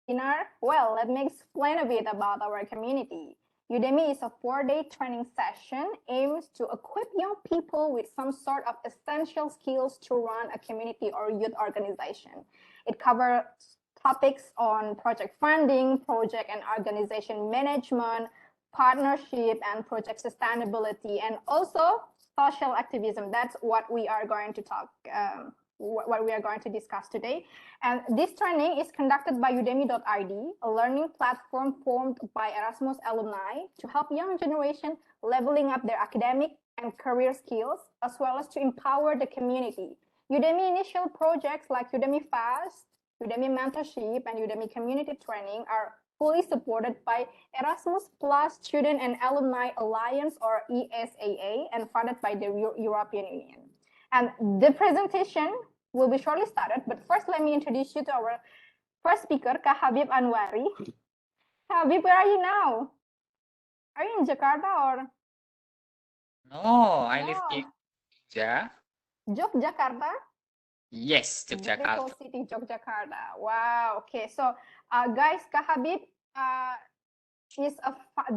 webinar? Well, let me explain a bit about our community. Udemy is a 4-day training session aimed to equip young people with some sort of essential skills to run a community or youth organization. It covers topics on project funding, project and organization management, partnership and project sustainability, and also social activism. That's what we are going to talk what we are going to discuss today. And this training is conducted by udemy.id, a learning platform formed by Erasmus alumni to help young generation leveling up their academic and career skills, as well as to empower the community. Udemy initial projects like Udemy Fast, Udemy Mentorship, and Udemy Community Training are fully supported by Erasmus Plus Student and Alumni Alliance, or ESAA, and funded by the European Union. And the presentation will be shortly started, but first let me introduce you to our first speaker, Kak Habib Anwari. Habib, where are you now? Are you in Jakarta or? No, I live in Jogja. Yogyakarta? Yes, Yogyakarta. Beautiful city, Yogyakarta. Wow. Okay, so guys, Kak Habib is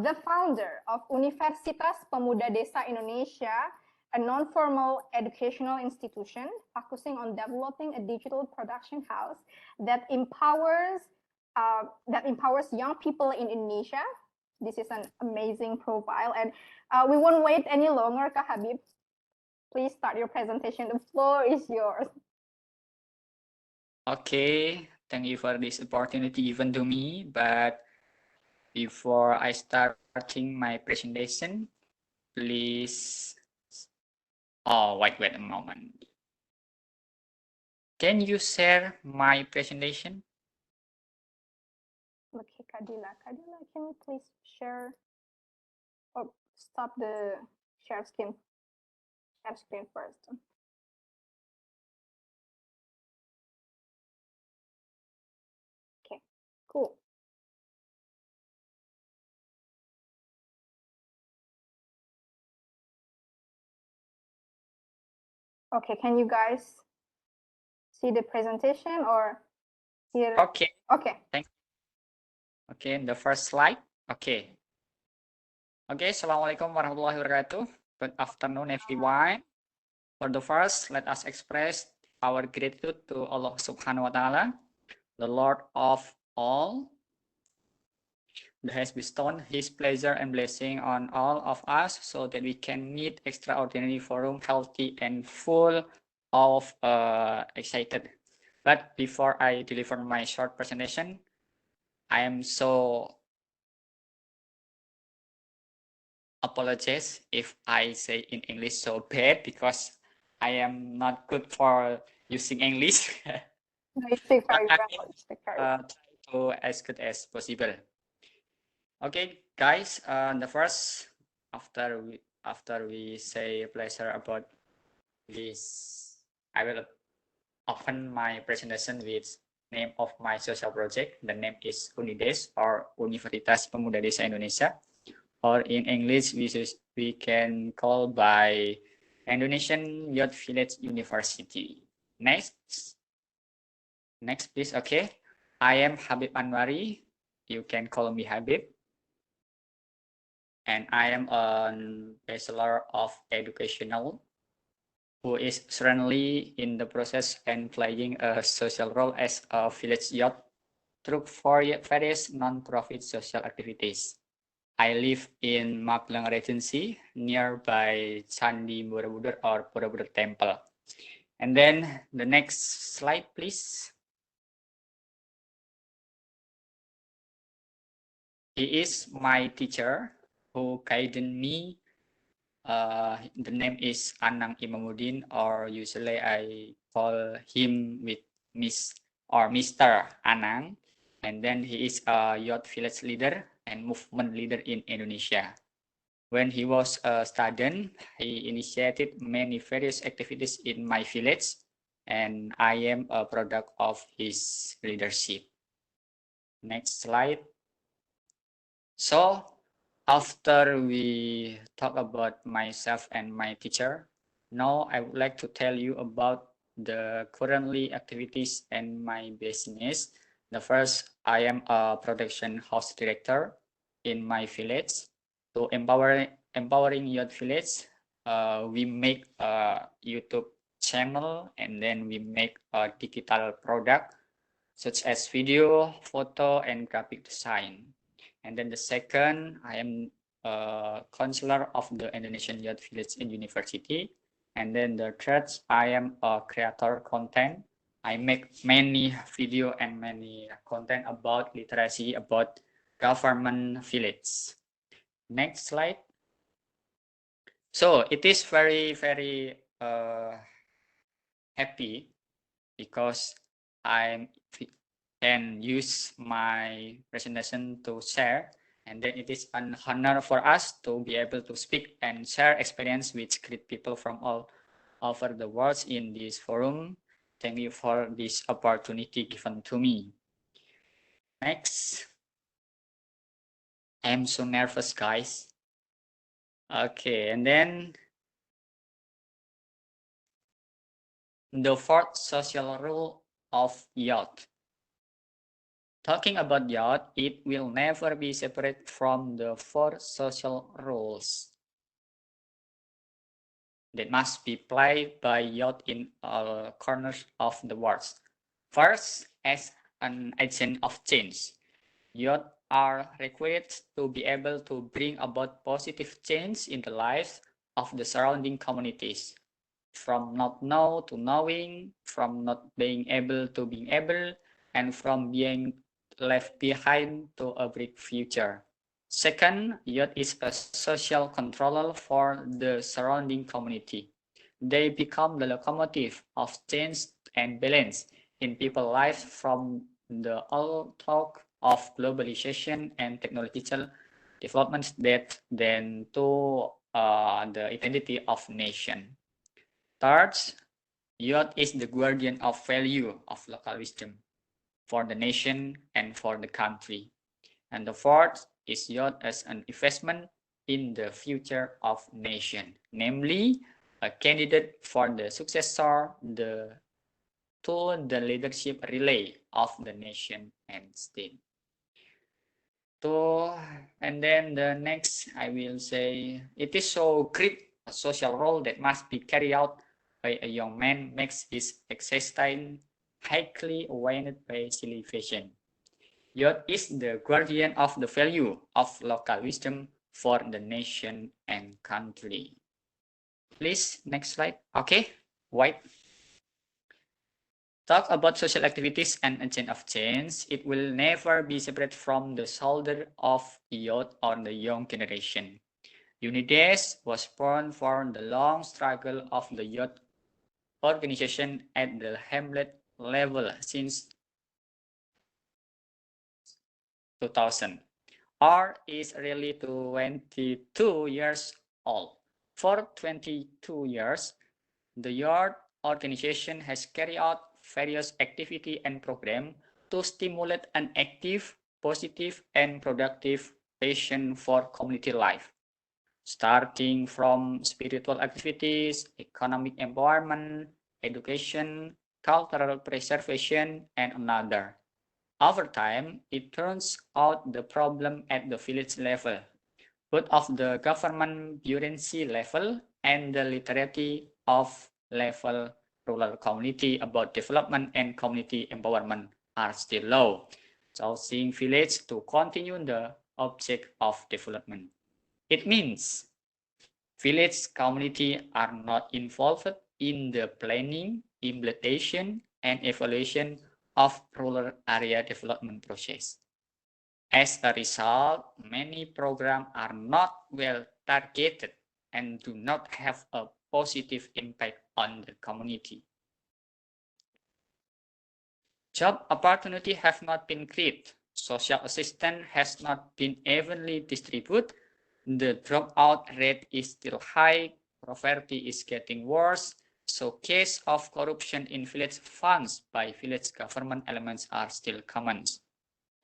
the founder of Universitas Pemuda Desa Indonesia, a non-formal educational institution focusing on developing a digital production house that empowers young people in Indonesia. This is an amazing profile, and we won't wait any longer, Kak Habib. Please start your presentation. The floor is yours. Okay, thank you for this opportunity given to me. But before I starting my presentation, please. Oh, wait a moment. Can you share my presentation? Okay, Kadila, can you please share or stop the share screen first? Okay, cool. Okay, can you guys see the presentation or hear? Okay. Okay. Thank you. Okay, the first slide. Okay. Okay, Assalamualaikum warahmatullahi wabarakatuh. Good afternoon, everyone. For the first, let us express our gratitude to Allah Subhanahu wa Ta'ala, the Lord of all, that has bestowed His pleasure and blessing on all of us so that we can meet extraordinary forum, healthy and full of excited. But before I deliver my short presentation, I am so apologize if I say in English so bad because I am not good for using English. No, you speak very But well. try to as good as possible. Okay, guys. The first after we say pleasure about this, I will open my presentation with name of my social project. The name is UNIDES, or Universitas Pemuda Desa Indonesia, or in English we can call by Indonesian Youth Village University. Next, please. Okay, I am Habib Anwari. You can call me Habib. And I am a Bachelor of Educational who is currently in the process and playing a social role as a village youth through various non-profit social activities. I live in Magelang Regency, nearby Candi Borobudur or Borobudur Temple. And then the next slide, please. He is my teacher who guided me. The name is Anang Imamuddin, or usually I call him with Miss or Mr. Anang. And then he is a youth village leader and movement leader in Indonesia. When he was a student, he initiated many various activities in my village, and I am a product of his leadership. Next slide. So after we talk about myself and my teacher, now I would like to tell you about the currently activities and my business The first, I am a production house director in my village. To empowering youth village, we make a YouTube channel, and then we make a digital product such as video, photo, and graphic design. And then the second, I am a counselor of the Indonesian Youth Village in University. And then the third, I am a creator content. I make many video and many content about literacy, about government village. Next slide. So it is very, very happy because I can use my presentation to share, and then it is an honor for us to be able to speak and share experience with great people from all over the world in this forum. Thank you for this opportunity given to me. Next. I'm so nervous, guys. Okay, and then the fourth social rule of youth. Talking about youth, it will never be separate from the four social rules that must be played by youth in all corners of the world. First, as an agent of change, youth are required to be able to bring about positive change in the lives of the surrounding communities. From not know to knowing, from not being able to being able, and from being left behind to a bright future. Second, youth is a social controller for the surrounding community. They become the locomotive of change and balance in people's lives from the old talk of globalization and technological developments that then to the identity of nation. Third, youth is the guardian of value of local wisdom for the nation and for the country. And the fourth is youth as an investment in the future of nation, namely a candidate for the successor to the leadership relay of the nation and state. And then the next, I will say, it is so great a social role that must be carried out by a young man makes his existence highly weighted by civilization. Youth is the guardian of the value of local wisdom for the nation and country. Please, next slide. Okay, white. Talk about social activities and agent of change. It will never be separate from the shoulder of youth or the young generation. UNIDES was born for the long struggle of the youth organization at the hamlet level since 2000. R is really 22 years old. For 22 years, the youth organization has carried out various activity and program to stimulate an active, positive, and productive passion for community life, starting from spiritual activities, economic empowerment, education, cultural preservation, and another. Over time, it turns out the problem at the village level, both of the government bureaucracy level and the literary of level rural community about development and community empowerment are still low, causing village to continue the object of development. It means village community are not involved in the planning, implementation, and evaluation of rural area development process. As a result, many programs are not well targeted and do not have a positive impact on the community. Job opportunity have not been created. Social assistance has not been evenly distributed. The dropout rate is still high. Poverty is getting worse. So cases of corruption in village funds by village government elements are still common.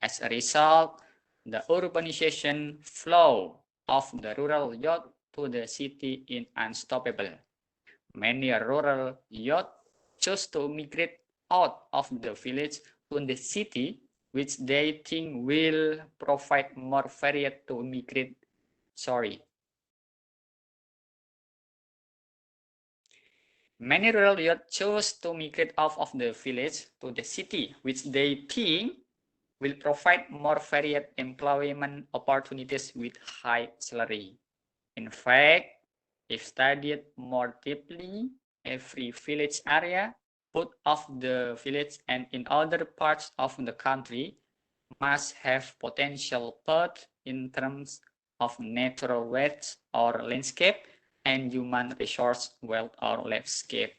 As a result, the urbanization flow of the rural youth to the city is unstoppable. Many rural youth choose to migrate out of the village to the city which they think will provide more variety to immigrate. Sorry. Many rural youth choose to migrate out of the village to the city, which they think will provide more varied employment opportunities with high salary. In fact, if studied more deeply, every village area, both of the village and in other parts of the country, must have potential both in terms of natural wealth or landscape and human resource wealth or landscape.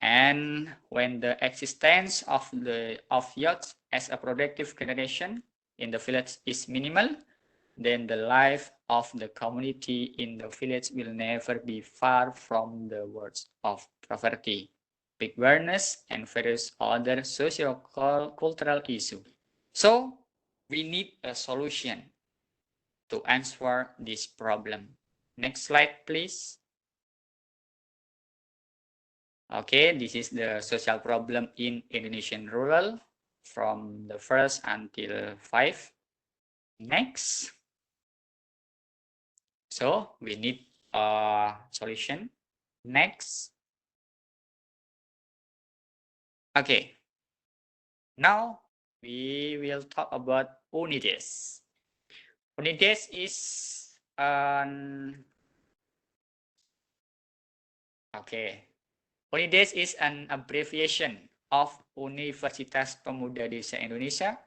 And when the existence of youth as a productive generation in the village is minimal, then the life of the community in the village will never be far from the worst of poverty, backwardness, and various other socio-cultural issues. So we need a solution to answer this problem. Next slide, please. Okay, this is the social problem in Indonesian rural from the first until 5. Next. So we need a solution. Next. Okay. Now we will talk about UNIDES. UNIDES is an UNIDES is an abbreviation of Universitas Pemuda Desa Indonesia,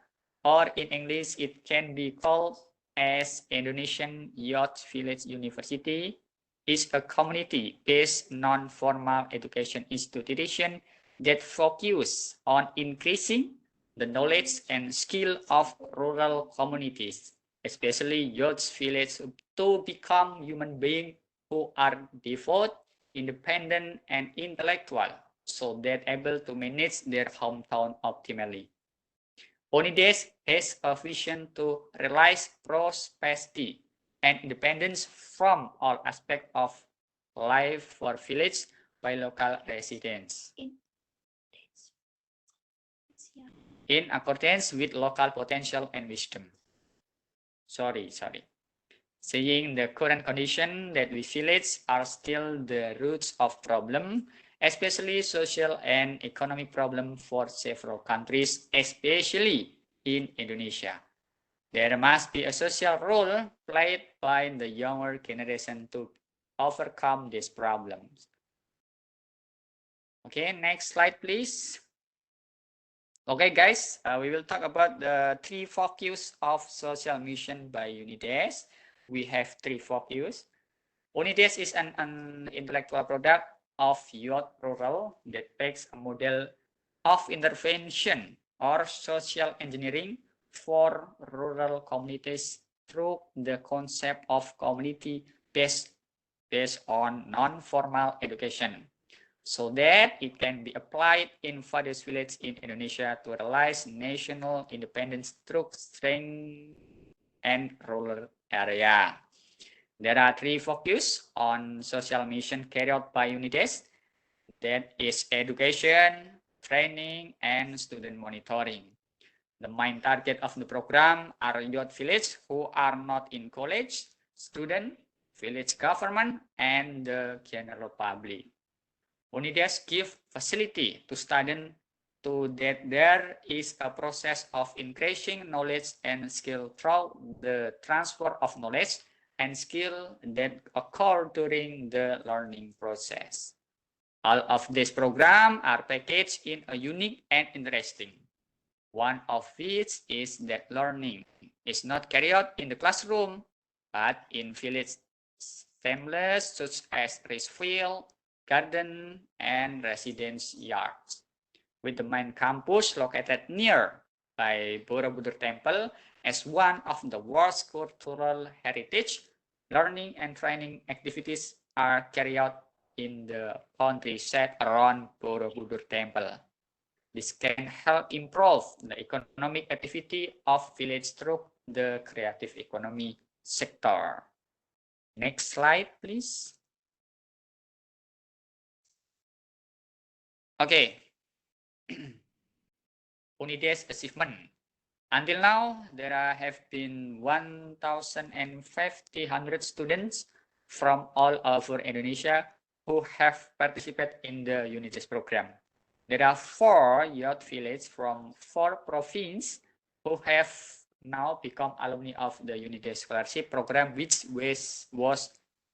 or in English it can be called as Indonesian Youth Village University. Is a community-based non-formal education institution that focus on increasing the knowledge and skill of rural communities, especially youth villages, to become human beings who are devout, independent, and intellectual, so that able to manage their hometown optimally. UNIDES has a vision to realize prosperity and independence from all aspects of life for village by local residents, in accordance with local potential and wisdom. Seeing the current condition that we village are still the roots of problem, especially social and economic problem for several countries, especially in Indonesia. There must be a social role played by the younger generation to overcome these problems. Okay, next slide, please. Okay, guys, we will talk about the 3 focus of social mission by UNIDES. We have 3 focus. UNIDES is an intellectual product of youth rural that takes a model of intervention or social engineering for rural communities through the concept of community based on non-formal education, so that it can be applied in various villages in Indonesia to realize national independence through strength and rural area. There are 3 focus on social mission carried out by UNIDES, that is education, training, and student monitoring. The main target of the program are youth village who are not in college, student, village government, and the general public. UNIDES give facility to students to that there is a process of increasing knowledge and skill through the transfer of knowledge and skill that occur during the learning process. All of these programs are packaged in a unique and interesting. One of which is that learning is not carried out in the classroom, but in village assemblies such as rice field, garden, and residence yards, with the main campus located near by Borobudur Temple as one of the world's cultural heritage. Learning and training activities are carried out in the countryside around Borobudur Temple. This can help improve the economic activity of village through the creative economy sector. Next slide, please. Okay. UNIDES achievement. Until now, there have been 1,500 students from all over Indonesia who have participated in the UNIDES program. There are 4 youth villages from 4 provinces who have now become alumni of the UNIDES scholarship program, which was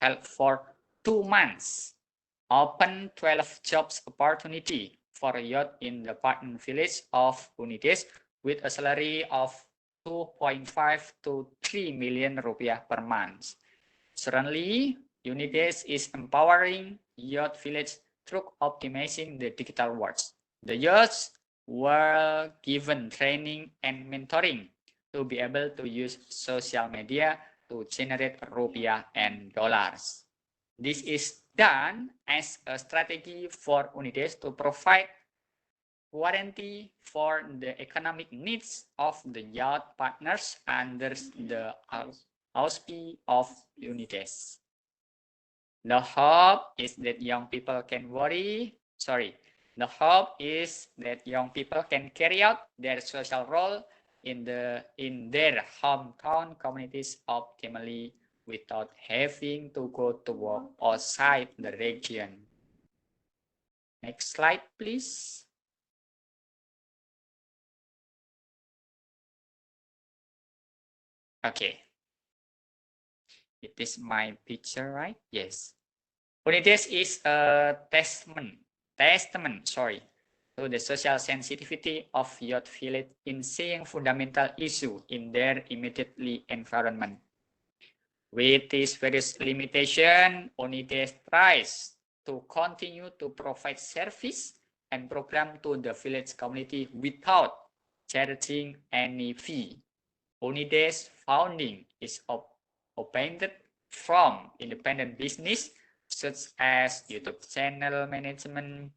held for 2 months. Open 12 jobs opportunity for youth in the partner village of UNIDES with a salary of 2.5 to 3 million rupiah per month. Currently, UNIDES is empowering youth village through optimizing the digital world. The youths were given training and mentoring to be able to use social media to generate rupiah and dollars. This is done as a strategy for UNIDES to provide warranty for the economic needs of the youth partners under the auspices of UNIDES. The hope is that young people can The hope is that young people can carry out their social role in their hometown communities optimally without having to go to work outside the region. Next slide, please. Okay. It is my picture, right? Yes. UNIDES is a testament to the social sensitivity of youth village in seeing fundamental issue in their immediately environment. With these various limitations, UNIDES tries to continue to provide service and program to the village community without charging any fee. UNIDES founding is obtained from independent business such as YouTube channel management,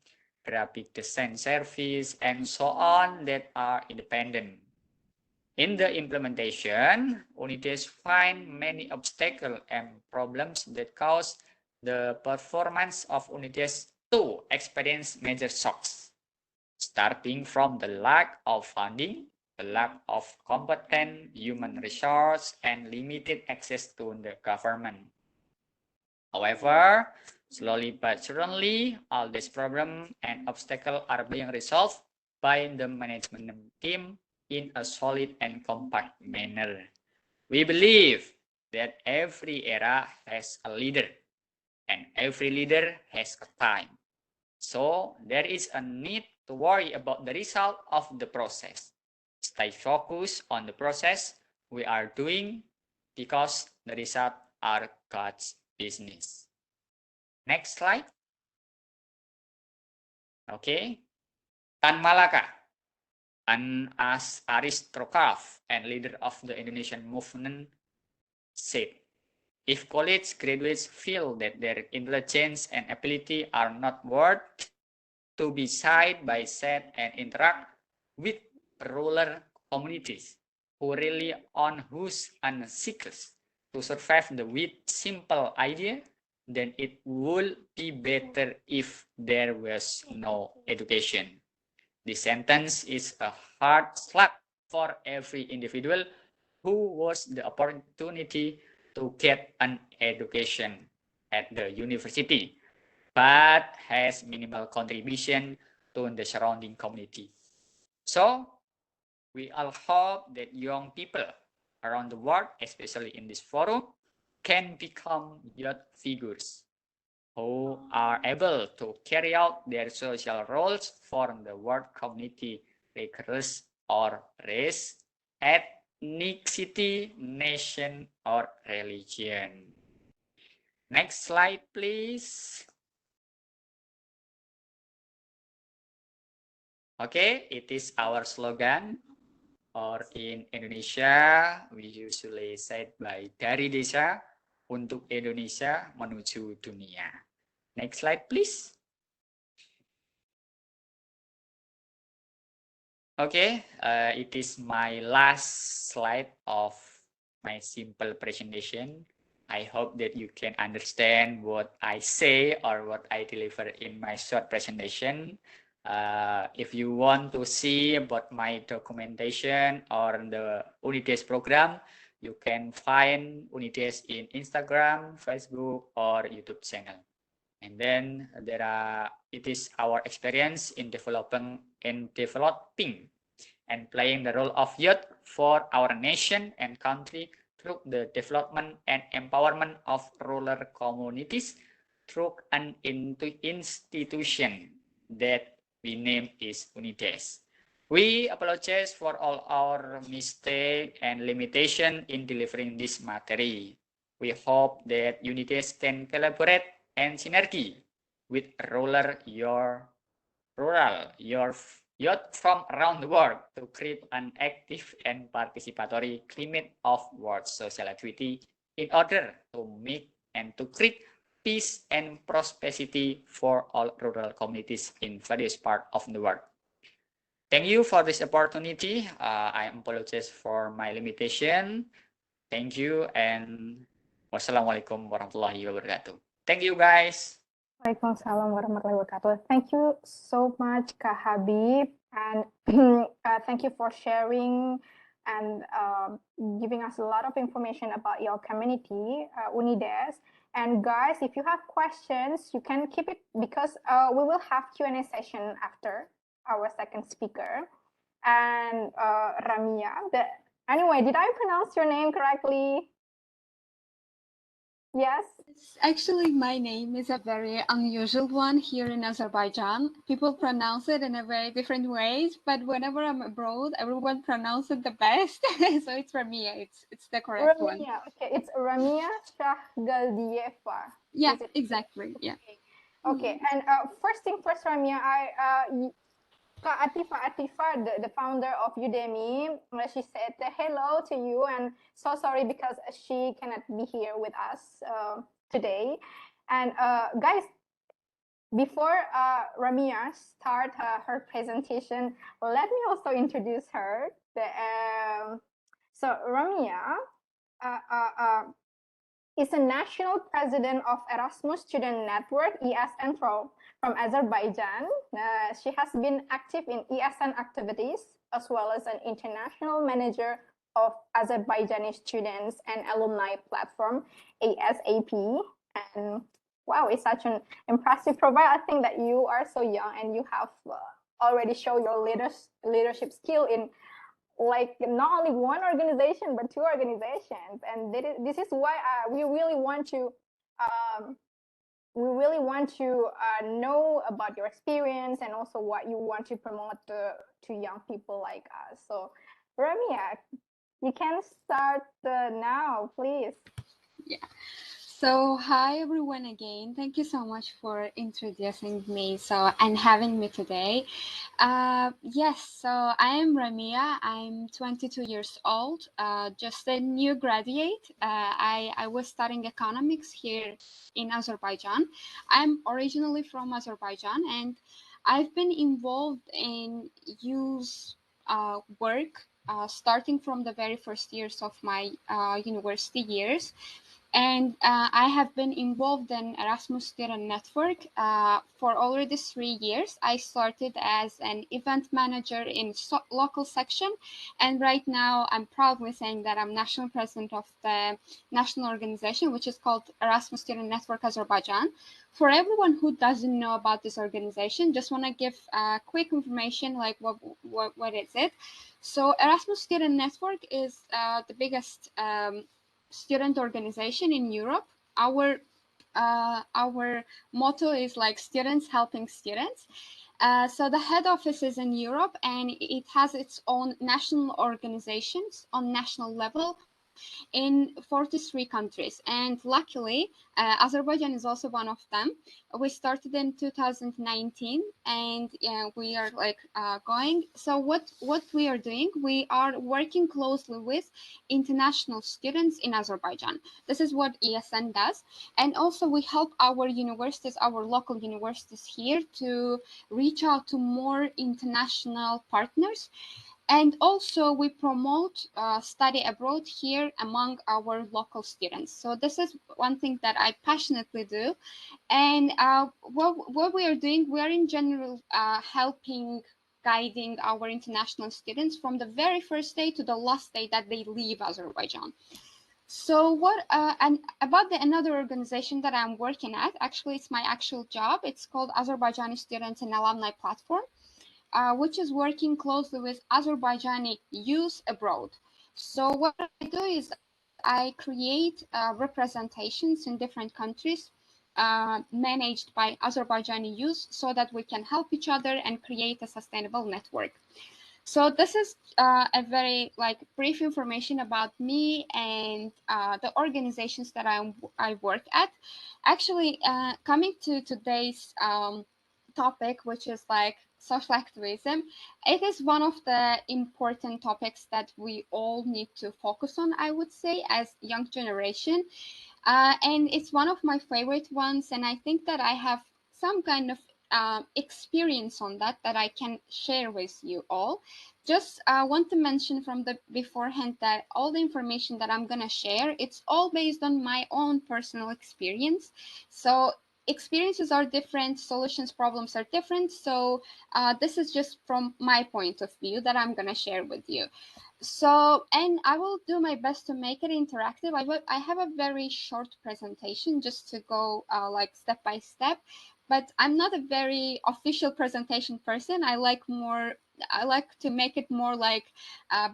graphic design service, and so on that are independent. In the implementation, UNIDES find many obstacles and problems that cause the performance of UNIDES to experience major shocks, starting from the lack of funding, the lack of competent human resource, and limited access to the government. However, slowly but surely, all these problems and obstacles are being resolved by the management team in a solid and compact manner. We believe that every era has a leader, and every leader has a time. So there is a need to worry about the result of the process. Stay focused on the process we are doing because the result are God's business. Next slide. Okay. Tan Malaka, an aristocrat and leader of the Indonesian movement, said, if college graduates feel that their intelligence and ability are not worth to be side by side and interact with rural communities who rely on whose and seekers to survive with simple idea, then it would be better if there was no education. This sentence is a hard slap for every individual who was the opportunity to get an education at the university, but has minimal contribution to the surrounding community. So, we all hope that young people around the world, especially in this forum, can become youth figures who are able to carry out their social roles for the world community, regardless or race, ethnicity, nation, or religion. Next slide, please. Okay, it is our slogan, or in Indonesia, we usually said by dari desa untuk Indonesia menuju dunia. Next slide, please. Okay, it is my last slide of my simple presentation. I hope that you can understand what I say or what I deliver in my short presentation. If you want to see about my documentation or the Unides program, you can find Unides in Instagram, Facebook, or YouTube channel. And then it is our experience in developing and playing the role of youth for our nation and country through the development and empowerment of rural communities through an institution that we name is Unides. We apologize for all our mistake and limitation in delivering this material. We hope that Unides can collaborate and synergy with your youth from around the world to create an active and participatory climate of world social activity in order to make and to create peace and prosperity for all rural communities in various parts of the world. Thank you for this opportunity. I apologize for my limitation. Thank you and wassalamualaikum warahmatullahi wabarakatuh. Thank you guys. Waalaikumsalam warahmatullahi wabarakatuh. Thank you so much, Kak Habib, and thank you for sharing and giving us a lot of information about your community, Unides. And guys, if you have questions, you can keep it because we will have Q&A session after our second speaker. And Ramia, anyway, did I pronounce your name correctly? Yes? Actually, my name is a very unusual one here in Azerbaijan. People pronounce it in a very different ways, but whenever I'm abroad, everyone pronounces it the best. So it's Ramia. It's the correct one. Okay, it's Ramia Shahgaldieva. Yeah, exactly. Yeah. Okay, and first thing first, Ramia, Kak Atifa, the founder of Udemy, she said hello to you, and so sorry because she cannot be here with us today. And guys, before Ramia start her presentation, let me also introduce her. So Ramia is a national president of Erasmus Student Network, ESN from Azerbaijan. She has been active in ESN activities as well as an international manager of Azerbaijani students and alumni platform, ASAP. And wow, it's such an impressive profile. I think that you are so young and you have already shown your leadership skill in like not only one organization but two organizations, and this is why we really want to know about your experience and also what you want to promote to young people like us. So Ramia, you can start now, please. Yeah. So hi everyone again. Thank you so much for introducing me and having me today. Yes, so I am Ramia. I'm 22 years old, just a new graduate. I was studying economics here in Azerbaijan. I'm originally from Azerbaijan, and I've been involved in youth work starting from the very first years of my university years. And I have been involved in Erasmus Student Network for already 3 years. I started as an event manager in local section, and right now I'm proudly saying that I'm national president of the national organization, which is called Erasmus Student Network Azerbaijan. For everyone who doesn't know about this organization, just want to give quick information like what is it. So Erasmus Student Network is the biggest student organization in Europe. Our motto is like students helping students. So the head office is in Europe, and it has its own national organizations on national level in 43 countries. And luckily, Azerbaijan is also one of them. We started in 2019, and we are like going. So what we are doing, we are working closely with international students in Azerbaijan. This is what ESN does. And also we help our universities, our local universities here to reach out to more international partners. And also we promote study abroad here among our local students. So this is one thing that I passionately do. And what we are doing, we are in general helping, guiding our international students from the very first day to the last day that they leave Azerbaijan. So what and about the another organization that I'm working at, actually it's my actual job. It's called Azerbaijani Students and Alumni Platform, which is working closely with Azerbaijani youth abroad. So what I do is I create representations in different countries managed by Azerbaijani youth so that we can help each other and create a sustainable network. So this is a very brief information about me and the organizations that I work at. Actually, coming to today's topic, which is social activism, it is one of the important topics that we all need to focus on, I would say, as young generation. And it's one of my favorite ones, and I think that I have some kind of experience on that I can share with you all. Just want to mention from the beforehand that all the information that I'm gonna share, it's all based on my own personal experience. So experiences are different, solutions, problems are different. So this is just from my point of view that I'm gonna share with you. So, and I will do my best to make it interactive. I have a very short presentation just to go step by step, but I'm not a very official presentation person. I like to make it more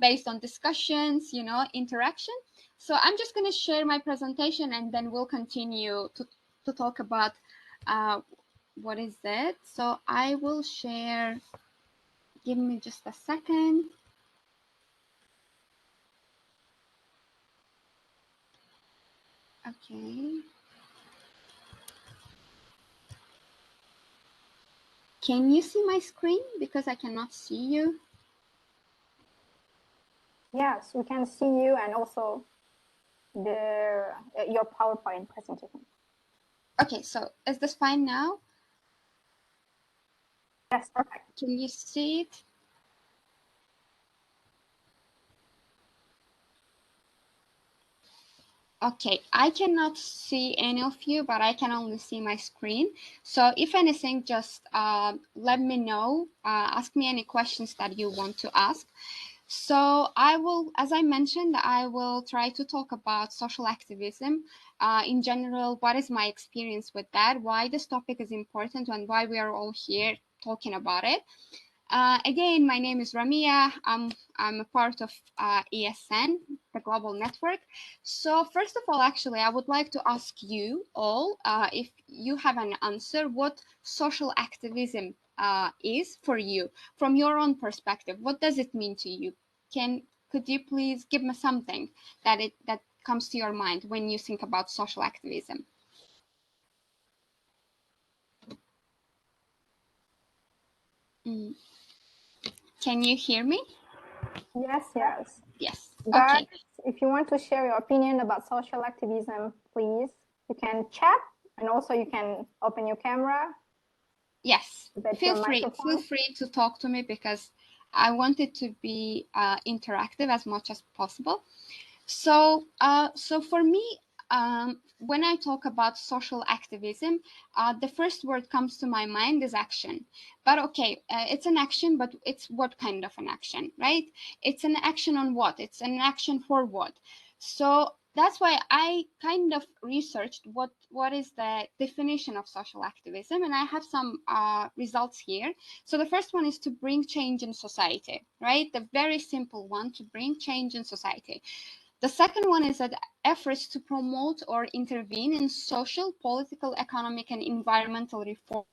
based on discussions, interaction. So I'm just going to share my presentation and then we'll continue to talk about what is it. So I will share, give me just a second. Okay. Can you see my screen? Because I cannot see you. Yes, we can see you and also your PowerPoint presentation. Okay, so is this fine now? Yes, perfect. Can you see it? Okay, I cannot see any of you, but I can only see my screen. So if anything, just let me know, ask me any questions that you want to ask. So I will, as I mentioned, I will try to talk about social activism in general. What is my experience with that? Why this topic is important and why we are all here talking about it. Again, my name is Ramia. I'm a part of ESN, the global network. So first of all, actually, I would like to ask you all, if you have an answer, what social activism is for you, from your own perspective. What does it mean to you? Could you please give me something that comes to your mind when you think about social activism? Can you hear me? Yes, yes. Yes. Guys, okay. If you want to share your opinion about social activism, please, you can chat and also you can open your camera. Yes, feel microphone. free to talk to me because I want it to be interactive as much as possible. So, so for me, when I talk about social activism, the first word comes to my mind is action. But okay, it's an action, but it's what kind of an action, right? It's an action on what? It's an action for what? So that's why I kind of researched what is the definition of social activism, and I have some results here. So the first one is to bring change in society, right? The very simple one, to bring change in society. The second one is that efforts to promote or intervene in social, political, economic, and environmental reform.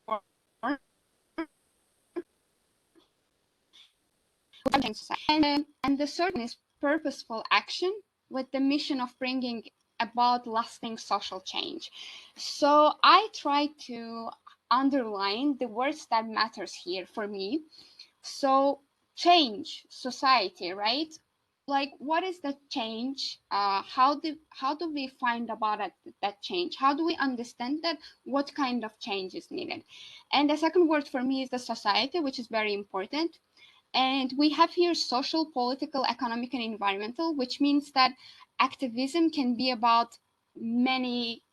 And the third one is purposeful action with the mission of bringing about lasting social change. So I try to underline the words that matters here for me. So change society, right? Like, what is the change? How do we find about that change? How do we understand that? What kind of change is needed? And the second word for me is the society, which is very important. And we have here social, political, economic, and environmental, which means that activism can be about many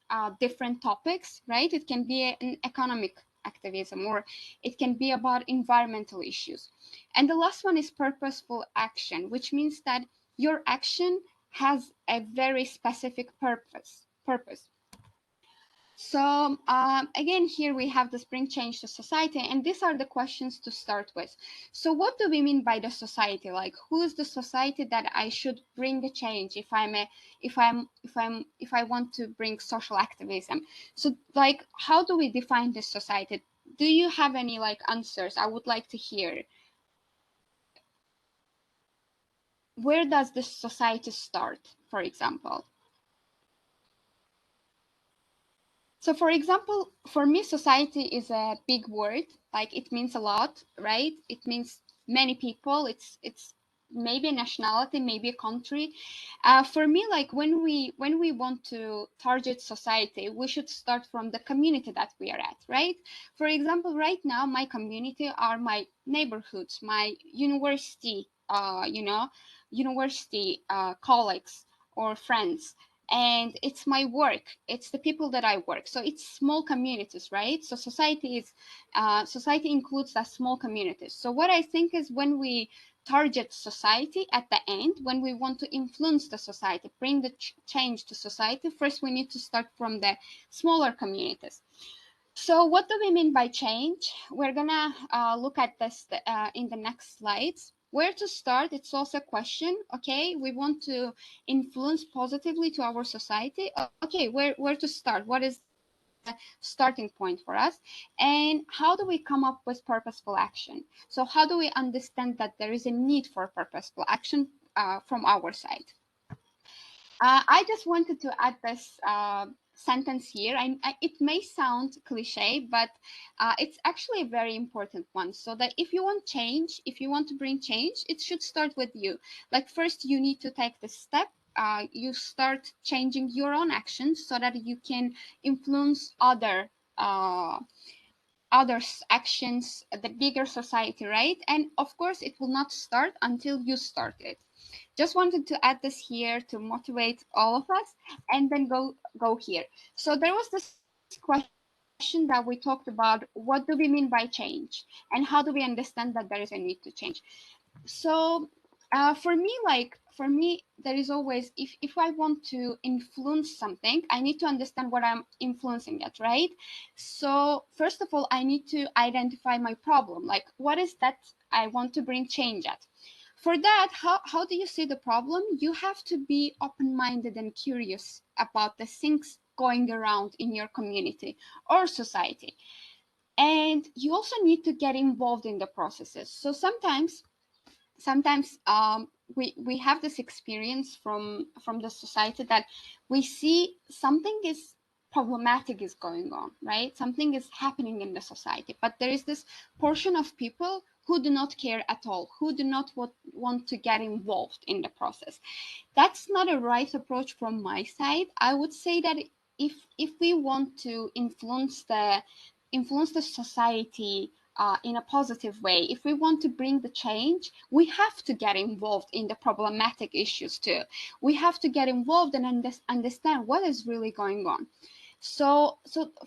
different topics, right? It can be an economic activism, or it can be about environmental issues. And the last one is purposeful action, which means that your action has a very specific purpose. So again, here we have this bring change to society, and these are the questions to start with. So what do we mean by the society? Like, who is the society that I should bring the change if I want to bring social activism? So like, how do we define this society? Do you have any like answers? I would like to hear. Where does the society start, for example? So for example, for me, society is a big word. Like, it means a lot, right? It means many people. It's maybe a nationality, maybe a country. For me, like when we want to target society, we should start from the community that we are at, right? For example, right now, my community are my neighborhoods, my university, university colleagues or friends, and it's my work, it's the people that I work. So it's small communities, right? So society includes that small communities. So what I think is, when we target society at the end, when we want to influence the society, bring the change to society, first we need to start from the smaller communities. So what do we mean by change? We're gonna look at this in the next slides. Where to start? It's also a question. Okay, we want to influence positively to our society. Okay, where to start? What is the starting point for us? And how do we come up with purposeful action? So how do we understand that there is a need for purposeful action from our side? I just wanted to add this sentence here. It may sound cliche, but it's actually a very important one. So that if you want change, if you want to bring change, it should start with you. Like, first, you need to take the step. You start changing your own actions so that you can influence others' actions, the bigger society, right? And of course, it will not start until you start it. Just wanted to add this here to motivate all of us, and then go here. So there was this question that we talked about: what do we mean by change, and how do we understand that there is a need to change? So for me, there is always, if I want to influence something, I need to understand what I'm influencing at, right? So first of all, I need to identify my problem. Like, what is that I want to bring change at? For that, how do you see the problem? You have to be open-minded and curious about the things going around in your community or society. And you also need to get involved in the processes. So sometimes we have this experience from the society that we see something is problematic is going on, right? Something is happening in the society, but there is this portion of people who do not care at all, who do not want to get involved in the process. That's not a right approach from my side. I would say that if we want to influence the society in a positive way, if we want to bring the change, we have to get involved in the problematic issues too. We have to get involved and understand what is really going on. So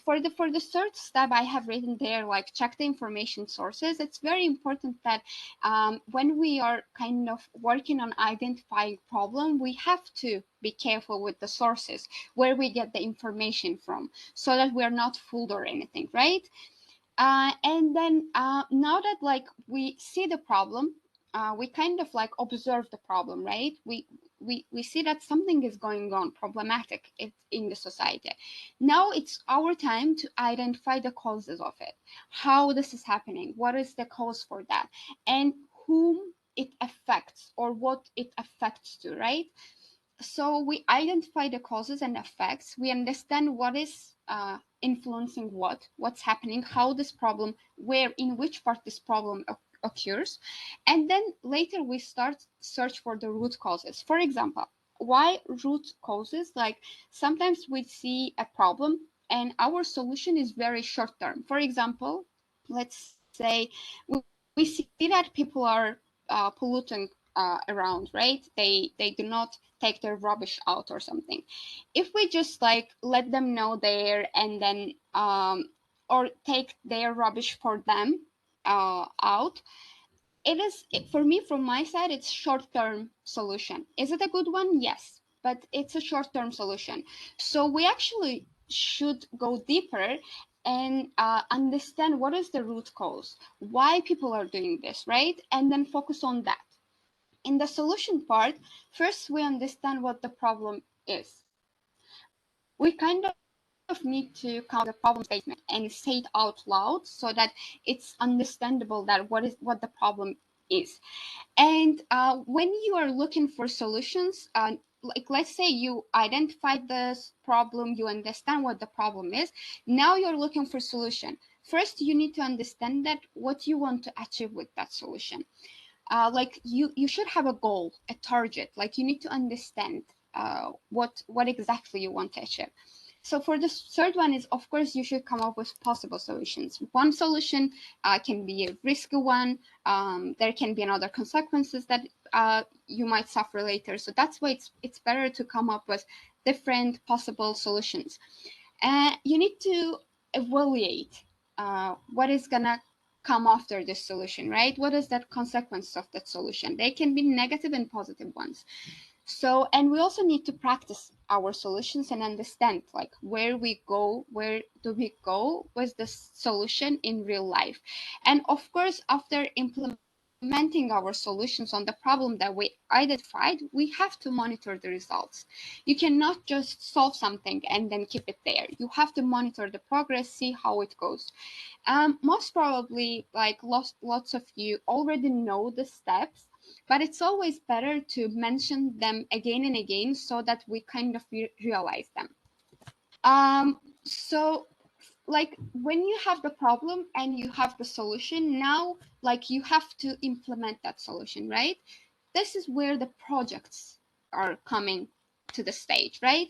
for the third step, I have written there, like, check the information sources. It's very important that when we are kind of working on identifying problem, we have to be careful with the sources where we get the information from, so that we're not fooled or anything, right? And then now that, like, we see the problem, we kind of like observe the problem, right? We see that something is going on problematic in the society. Now it's our time to identify the causes of it, how this is happening, what is the cause for that, and whom it affects or what it affects to, right? So we identify the causes and effects. We understand what is influencing what's happening, how this problem, where, in which part this problem occurs, and then later we start search for the root causes. For example, why root causes? Like, sometimes we see a problem and our solution is very short term. For example, let's say we we see that people are polluting around, right? They do not take their rubbish out or something. If we just like let them know there and then or take their rubbish for them out, for me, from my side, it's short-term solution. Is it a good one? Yes, but it's a short-term solution. So we actually should go deeper and understand what is the root cause, why people are doing this, right? And then focus on that. In the solution part, first we understand what the problem is. We kind of need to come up with a problem statement and say it out loud so that it's understandable that what the problem is. And when you are looking for solutions, like let's say you identified this problem, you understand what the problem is. Now you're looking for solution. First, you need to understand that what you want to achieve with that solution. Like you should have a goal, a target. Like you need to understand what exactly you want to achieve. So for the third one is, of course, you should come up with possible solutions. One solution can be a risky one. There can be another consequences that you might suffer later. So that's why it's better to come up with different possible solutions. You need to evaluate what is gonna come after this solution, right? What is that consequence of that solution? They can be negative and positive ones. So, and we also need to practice our solutions and understand like where do we go with the solution in real life. And of course, after implementing our solutions on the problem that we identified, we have to monitor the results. You cannot just solve something and then keep it there. You have to monitor the progress, see how it goes. Most probably, like lots of you already know the steps, but it's always better to mention them again and again so that we kind of realize them. So like when you have the problem and you have the solution, now like you have to implement that solution, right? This is where the projects are coming to the stage, right?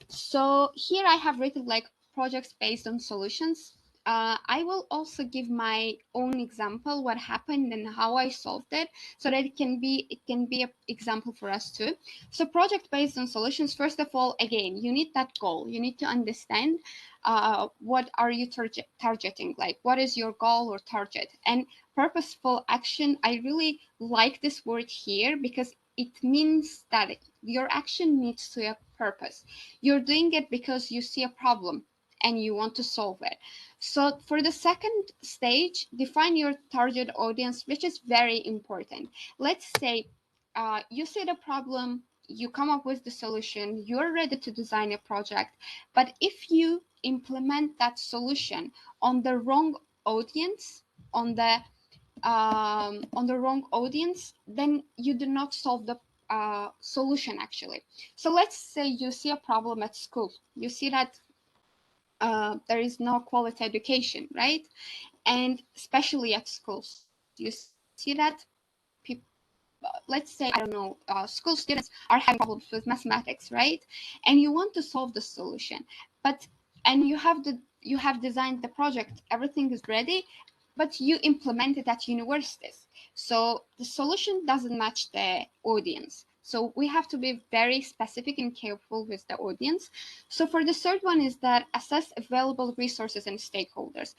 So here I have written like projects based on solutions. I will also give my own example, what happened and how I solved it, so that it can be an example for us too. So project based on solutions, first of all, again, you need that goal. You need to understand what are you targeting, like what is your goal or target. And purposeful action, I really like this word here because it means that your action needs to have purpose. You're doing it because you see a problem and you want to solve it. So for the second stage, define your target audience, which is very important. Let's say you see the problem, you come up with the solution, you're ready to design a project, but if you implement that solution on the wrong audience, on the wrong audience, then you do not solve the solution actually. So let's say you see a problem at school. You see that there is no quality education, right? And especially at schools, you see that people, let's say, I don't know, school students are having problems with mathematics, right? And you want to solve the solution, but and you have designed the project, everything is ready, but you implement it at universities. So the solution doesn't match the audience. So we have to be very specific and careful with the audience. So for the third one is that assess available resources and stakeholders.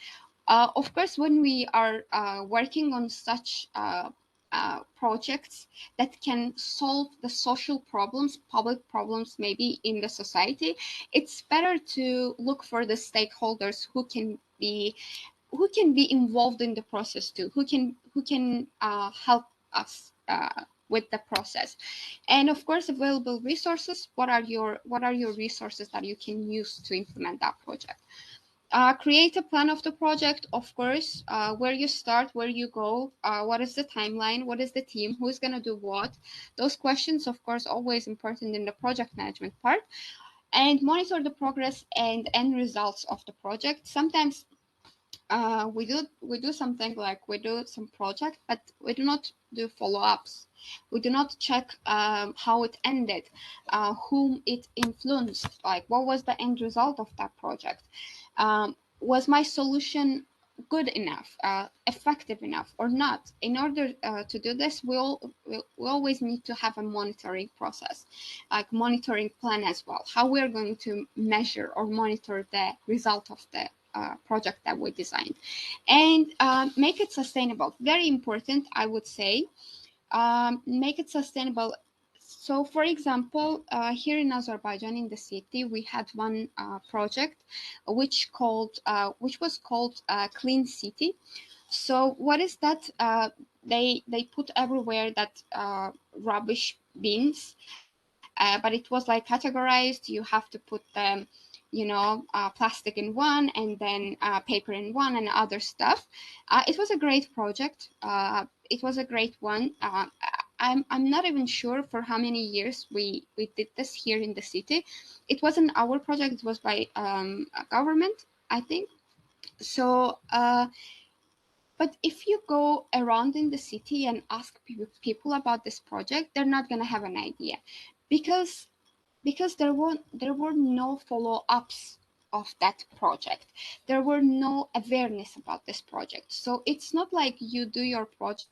Of course, when we are working on such projects that can solve the social problems, public problems, maybe in the society, it's better to look for the stakeholders who can be involved in the process too, who can help us with the process. And of course, available resources. What are your resources that you can use to implement that project? Create a plan of the project, of course, where you start, where you go, what is the timeline, what is the team, who's going to do what. Those questions, of course, always important in the project management part. And monitor the progress and end results of the project. Sometimes we do something like we do some project, but we do not do follow-ups. We do not check how it ended, whom it influenced, like what was the end result of that project. Was my solution good enough, effective enough or not. In order to do this, we always need to have a monitoring process, like monitoring plan as well, how we're going to measure or monitor the result of the project that we designed, and make it sustainable. Very important, I would say. Make it sustainable. So, for example, here in Azerbaijan, in the city, we had one project which was called Clean City. So, what is that? They put everywhere that rubbish bins, but it was like categorized. You have to put them, plastic in one, and then paper in one, and other stuff. It was a great project. It was a great one. I'm not even sure for how many years we did this here in the city. It wasn't our project. It was by a government, I think. So, but if you go around in the city and ask people about this project, they're not gonna have an idea, because there were no follow-ups of that project. There were no awareness about this project. So it's not like you do your project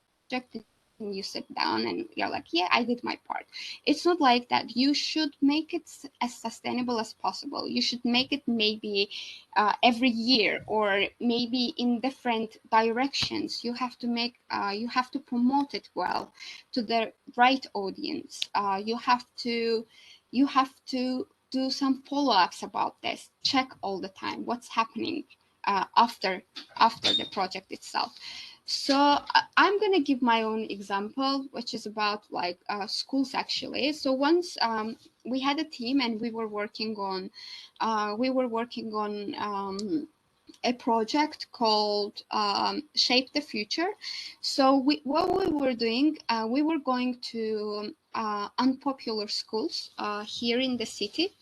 and you sit down and you're like, yeah, I did my part. It's not like that. You should make it as sustainable as possible. You should make it maybe every year, or maybe in different directions. You have to promote it well to the right audience. You have to do some follow-ups about this, check all the time what's happening after the project itself. So I'm going to give my own example, which is about like schools actually. So once we had a team and we were working on a project called Shape the Future. So what we were doing, we were going to unpopular schools here in the city.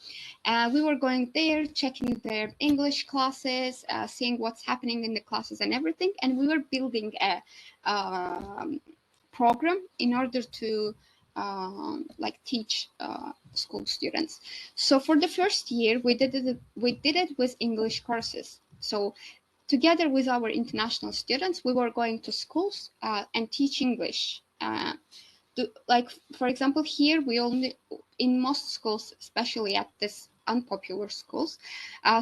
We were going there, checking their English classes, seeing what's happening in the classes and everything. And we were building a program in order to like teach school students. So for the first year, we did it with English courses. So together with our international students, we were going to schools and teach English. Like, for example, here we only, in most schools, especially at this unpopular schools,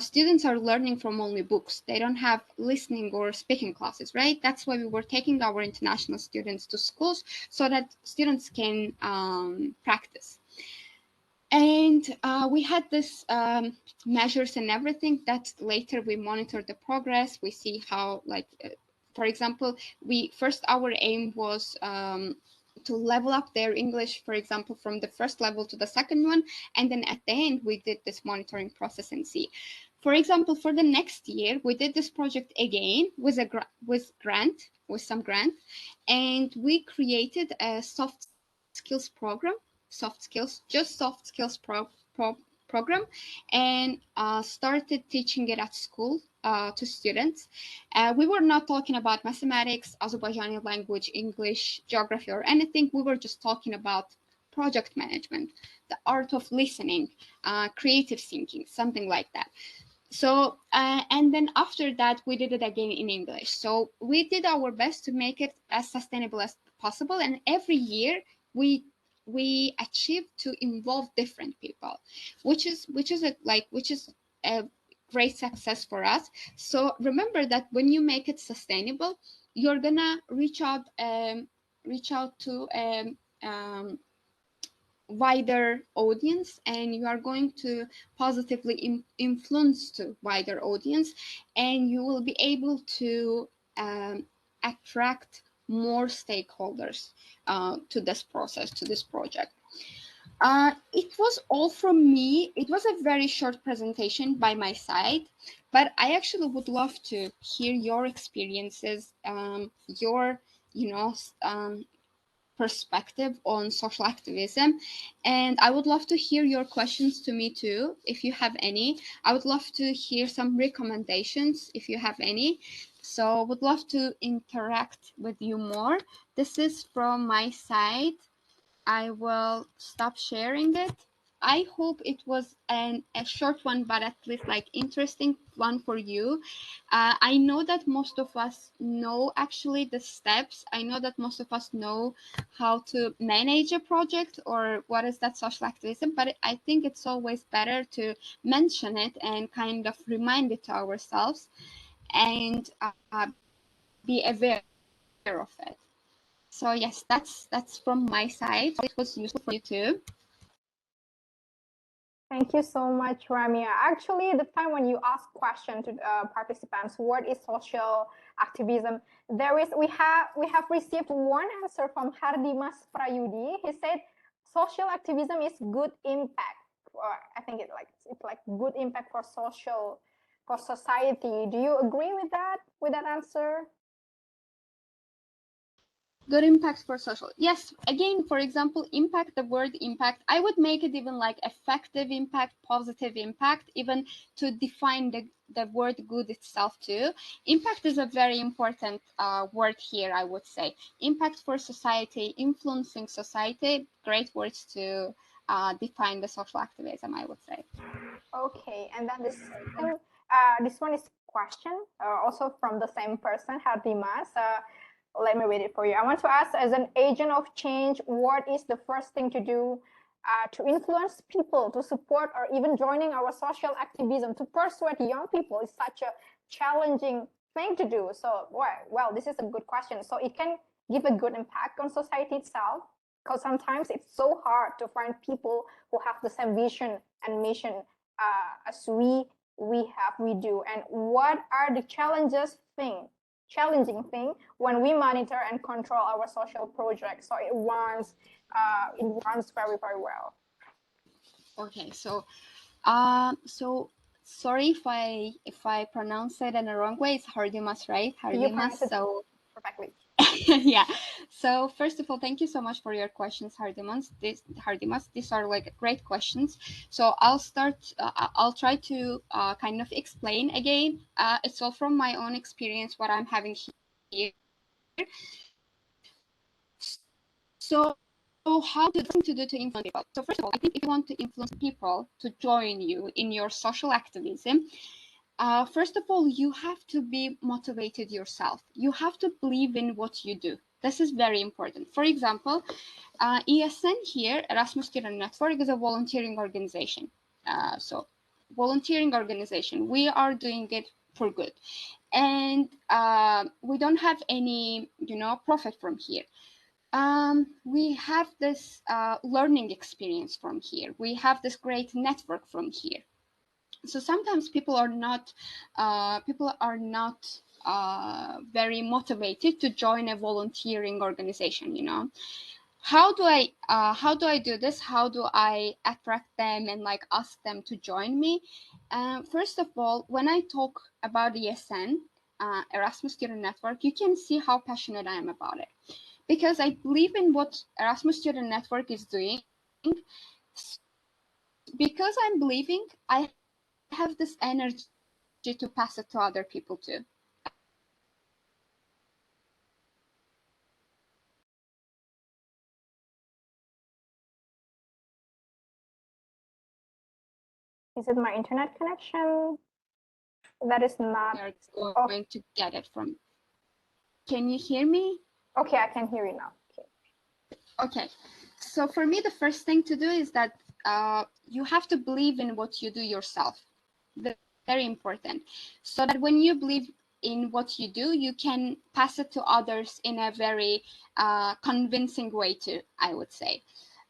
students are learning from only books. They don't have listening or speaking classes, right? That's why we were taking our international students to schools so that students can practice. And we had this measures and everything that later we monitor the progress. We see how, like, for example, our aim was to level up their English, for example, from the first level to the second one. And then at the end, we did this monitoring process and see. For example, for the next year, we did this project again with some grant, and we created a soft skills program, soft skills program, and started teaching it at school to students. We were not talking about mathematics, Azerbaijani language, English, geography, or anything. We were just talking about project management, the art of listening, creative thinking, something like that. So and then after that, we did it again in English. So we did our best to make it as sustainable as possible, and every year we achieved to involve different people, which is a great success for us. So remember that when you make it sustainable, you're gonna reach out to wider audience, and you are going to positively influence to wider audience, and you will be able to attract more stakeholders to this process, to this project. It was all from me. It was a very short presentation by my side, but I actually would love to hear your experiences, your perspective on social activism, and I would love to hear your questions to me too, if you have any. I would love to hear some recommendations if you have any. So would love to interact with you more. This is from my side. I will stop sharing it. I hope it was a short one, but at least like interesting one for you. I know that most of us know actually the steps. I know that most of us know how to manage a project or what is that social activism, but I think it's always better to mention it and kind of remind it to ourselves and be aware of it. So yes, that's from my side. It was useful for you too. Thank you so much, Ramia. Actually, the time when you ask question to participants, what is social activism? We have received one answer from Hardimas Prayudi. He said, social activism is good impact. Or I think it's like good impact for society. Do you agree with that answer? Good impact for social. Yes, again, for example, impact, the word impact, I would make it even like effective impact, positive impact, even to define the word good itself too. Impact is a very important word here, I would say. Impact for society, influencing society, great words to define the social activism, I would say. Okay, and then this one is question, also from the same person, Hardimas. Let me read it for you. I want to ask, as an agent of change, what is the first thing to do to influence people to support or even joining our social activism? To persuade young people is such a challenging thing to do. So, well, this is a good question. So it can give a good impact on society itself, because sometimes it's so hard to find people who have the same vision and mission as we do. And what are the challenging thing when we monitor and control our social projects? So it runs very, very well. Okay, so sorry if I pronounce it in the wrong way. It's Hardimas, right? Hardimas. So perfectly. Yeah. So first of all, thank you so much for your questions, Hardimas. These are like great questions. So I'll start. I'll try to kind of explain again. It's all from my own experience, what I'm having here. So how to do to influence people? So first of all, I think if you want to influence people to join you in your social activism, first of all, you have to be motivated yourself. You have to believe in what you do. This is very important. For example, ESN here, Erasmus Student Network, is a volunteering organization. So volunteering organization, we are doing it for good. And we don't have any, profit from here. We have this learning experience from here. We have this great network from here. So sometimes people are not very motivated to join a volunteering organization. How do I do this? How do I attract them and like ask them to join me? First of all, when I talk about ESN, Erasmus Student Network, you can see how passionate I am about it, because I believe in what Erasmus Student Network is doing. Because I'm believing, I have this energy to pass it to other people too. Is it my internet connection? That is not. We're going to get it from. Can you hear me? Okay, I can hear you now. Okay. So for me, the first thing to do is that you have to believe in what you do yourself. Very important. So that when you believe in what you do, you can pass it to others in a very convincing way too, I would say.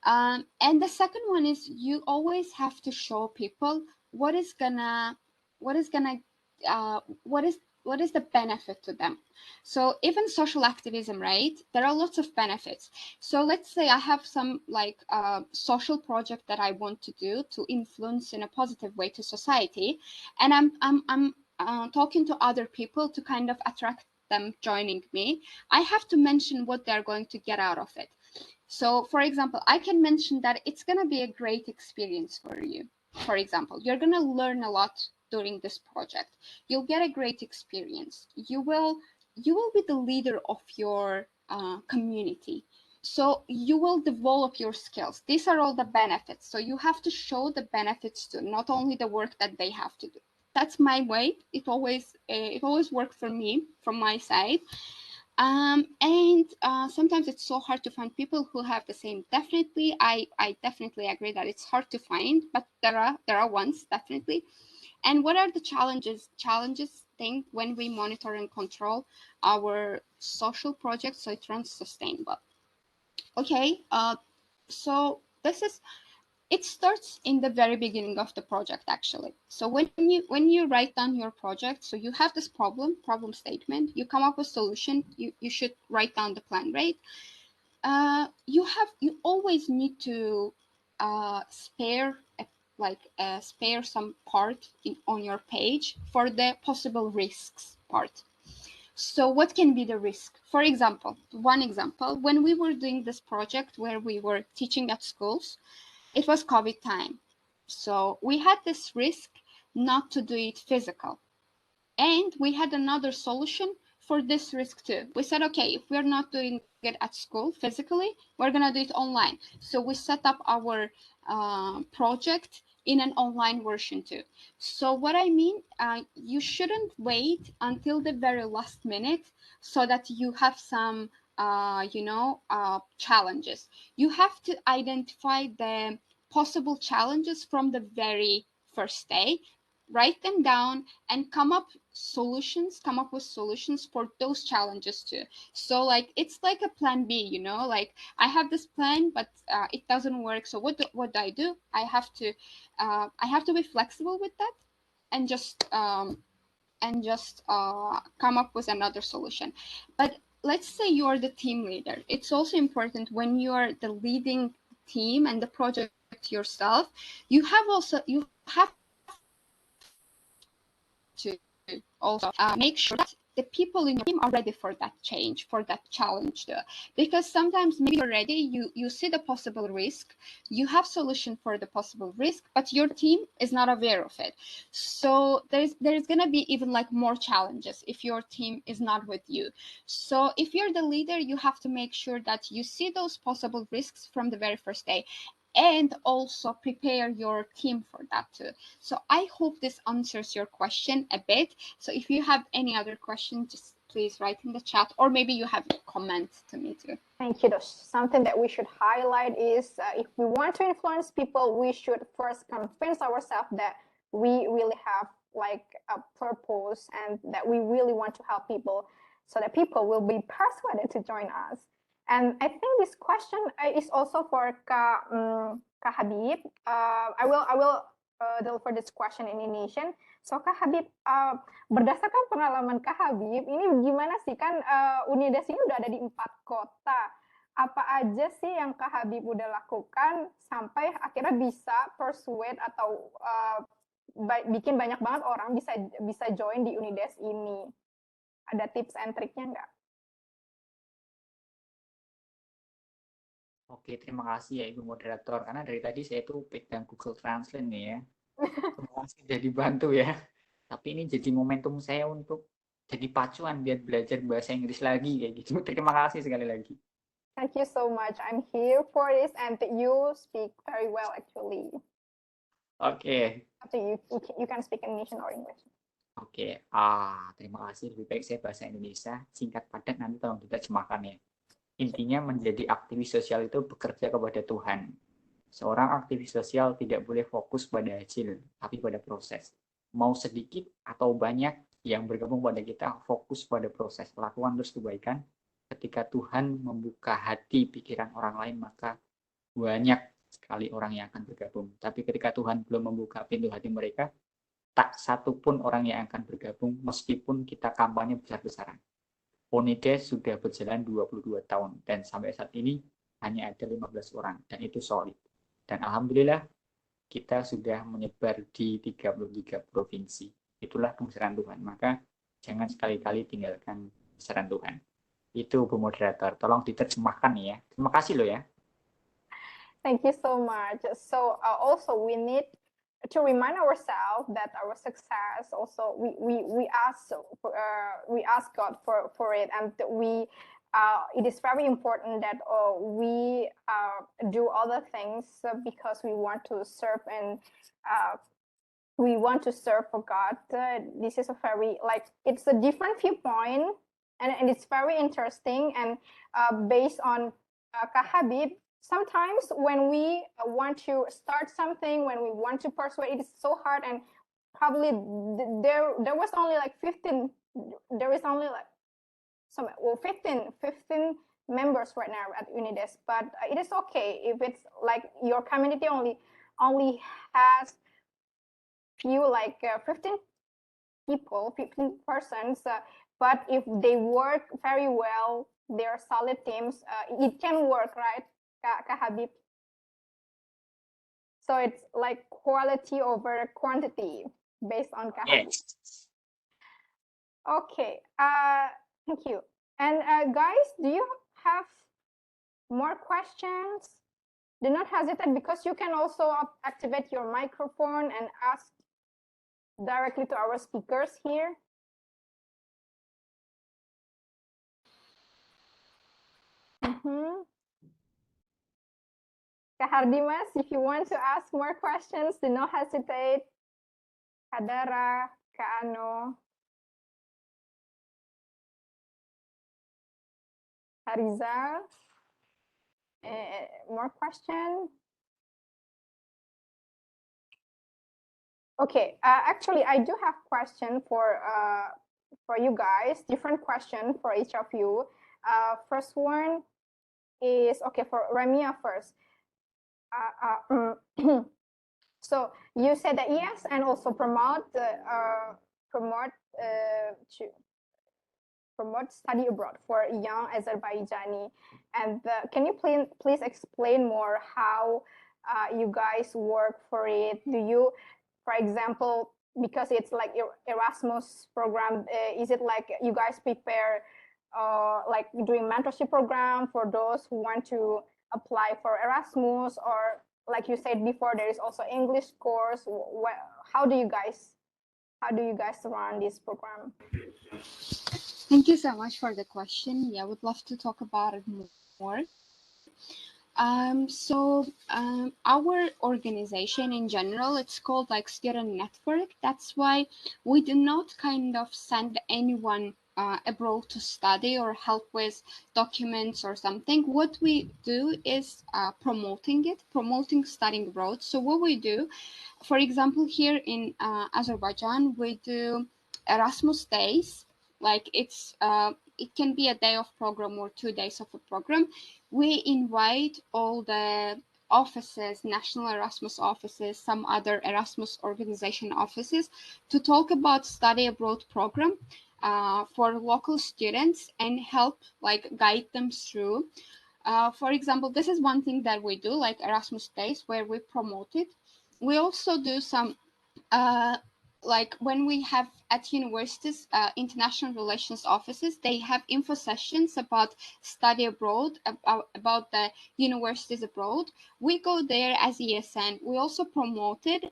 And the second one is you always have to show people what is the benefit to them. So even social activism, right? There are lots of benefits. So let's say I have some like social project that I want to do to influence in a positive way to society, and I'm talking to other people to kind of attract them joining me. I have to mention what they're going to get out of it. So for example, I can mention that it's going to be a great experience for you. For example, you're going to learn a lot during this project. You'll get a great experience. You will be the leader of your community. So you will develop your skills. These are all the benefits. So you have to show the benefits to not only the work that they have to do. That's my way. It always worked for me from my side. And sometimes it's so hard to find people who have the same. Definitely, I definitely agree that it's hard to find, but there are ones definitely. And what are the challenges? Challenges thing when we monitor and control our social projects so it runs sustainable. Okay, so this is, it starts in the very beginning of the project actually. So when you write down your project, so you have this problem statement, you come up with solution, you should write down the plan, right? You always need to spare spare some part on your page for the possible risks part. So what can be the risk? For example, one example, when we were doing this project where we were teaching at schools, it was COVID time. So we had this risk not to do it physical. And we had another solution for this risk too. We said, okay, if we're not doing it at school physically, we're going to do it online. So we set up our project in an online version too. So what I mean, you shouldn't wait until the very last minute so that you have some, challenges. You have to identify the possible challenges from the very first day, write them down, and come up with solutions for those challenges too. So like it's like a plan B, like I have this plan but it doesn't work, so what do I do? I have to be flexible with that and just come up with another solution. But let's say you're the team leader. It's also important when you're the leading team and the project yourself, you have to also make sure that the people in your team are ready for that change, for that challenge too. Because sometimes maybe you're ready, you see the possible risk, you have solution for the possible risk, but your team is not aware of it. So there's gonna be even like more challenges if your team is not with you. So if you're the leader, you have to make sure that you see those possible risks from the very first day, and also prepare your team for that too. So I hope this answers your question a bit. So if you have any other questions, just please write in the chat, or maybe you have a comment to me too. Thank you. Something that we should highlight is if we want to influence people, we should first convince ourselves that we really have like a purpose and that we really want to help people, so that people will be persuaded to join us. And I think this question is also for Kak Habib. I will deliver this question in Indonesian. So Kak Habib, berdasarkan pengalaman Kak Habib, ini gimana sih kan Unides ini udah ada di 4 kota. Apa aja sih yang Kak Habib udah lakukan sampai akhirnya bisa persuade atau bikin banyak banget orang bisa join di Unides ini? Ada tips and triknya nggak? Oke, terima kasih ya Ibu Moderator. Karena dari tadi saya tuh pegang Google Translate nih ya. Terima kasih sudah dibantu ya. Tapi ini jadi momentum saya untuk jadi pacuan biar belajar bahasa Inggris lagi kayak gitu. Terima kasih sekali lagi. Thank you so much. I'm here for this and you speak very well actually. Oke. Up to you. You can speak Indonesian or English. Oke. Terima kasih. Lebih baik saya bahasa Indonesia. Singkat padat, nanti tolong diterjemahkan ya. Intinya menjadi aktivis sosial itu bekerja kepada Tuhan. Seorang aktivis sosial tidak boleh fokus pada hasil, tapi pada proses. Mau sedikit atau banyak yang bergabung pada kita, fokus pada proses. Lakukan terus kebaikan. Ketika Tuhan membuka hati pikiran orang lain, maka banyak sekali orang yang akan bergabung. Tapi ketika Tuhan belum membuka pintu hati mereka, tak satu pun orang yang akan bergabung, meskipun kita kampanye besar-besaran. Unides sudah berjalan 22 tahun dan sampai saat ini hanya ada 15 orang dan itu solid. Dan alhamdulillah kita sudah menyebar di 33 provinsi. Itulah kebesaran Tuhan. Maka jangan sekali-kali tinggalkan kebesaran Tuhan. Itu Bu Moderator, tolong diterjemahkan ya. Terima kasih loh ya. Thank you so much. So also we need to remind ourselves that our success also we ask God for it, and we it is very important that we do other things because we want to serve and we want to serve for God. This is a very it's a different viewpoint, and it's very interesting. And based on Kak Habib, sometimes when we want to start something, when we want to persuade, it is so hard. And probably there was only like 15. There is only like 15 members right now at Unides, but it is okay if it's like your community only has few like 15 people, 15 persons, but if they work very well, they're solid teams, it can work, right, Kak Habib? So it's like quality over quantity based on Kak Habib. Yes. Okay, thank you. And guys, do you have more questions? Do not hesitate, because you can also activate your microphone and ask directly to our speakers here. Kak Hardimas, if you want to ask more questions, do not hesitate. Kadara, Kak Ano, Harizal, more questions? Okay, actually, I do have question for you guys, different question for each of you. First one is, okay, for Ramia first. So you said that yes, and also promote study abroad for young Azerbaijani. And can you please explain more how you guys work for it? Do you, for example, because it's like Erasmus program, is it like you guys prepare like doing mentorship program for those who want to apply for Erasmus, or like you said before, there is also English course? How do you guys run this program? Thank you so much for the question. Yeah, I would love to talk about it more. Our organization in general, it's called like student network. That's why we do not kind of send anyone abroad to study or help with documents or something. What we do is promoting studying abroad. So what we do, for example, here in Azerbaijan, we do Erasmus days. Like it can be a day of program or 2 days of a program. We invite all the offices, national Erasmus offices, some other Erasmus organization offices to talk about study abroad program for local students and help like guide them through. For example, this is one thing that we do, like Erasmus days, where we promote it. We also do some like when we have at universities, international relations offices, they have info sessions about study abroad, about the universities abroad. We go there as ESN. We also promote it.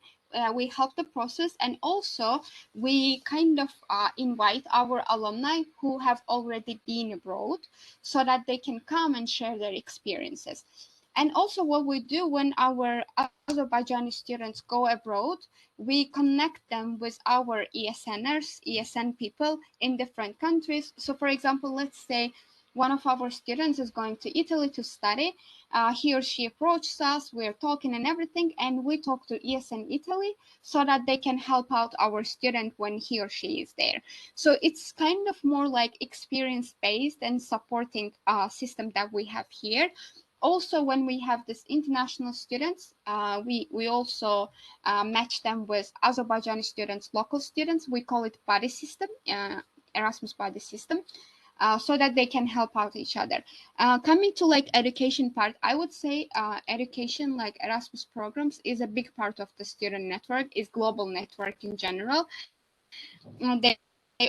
We help the process, and also we kind of invite our alumni who have already been abroad so that they can come and share their experiences. And also what we do when our Azerbaijani students go abroad, we connect them with our ESNers, ESN people in different countries. So for example, let's say one of our students is going to Italy to study. He or she approaches us, we're talking and everything, and we talk to ESN Italy so that they can help out our student when he or she is there. So it's kind of more like experience-based and supporting system that we have here. Also, when we have these international students, we also match them with Azerbaijani students, local students. We call it buddy system, Erasmus buddy system, so that they can help out each other. Coming to like education part, I would say education, like Erasmus programs, is a big part of the student network, is global network in general. They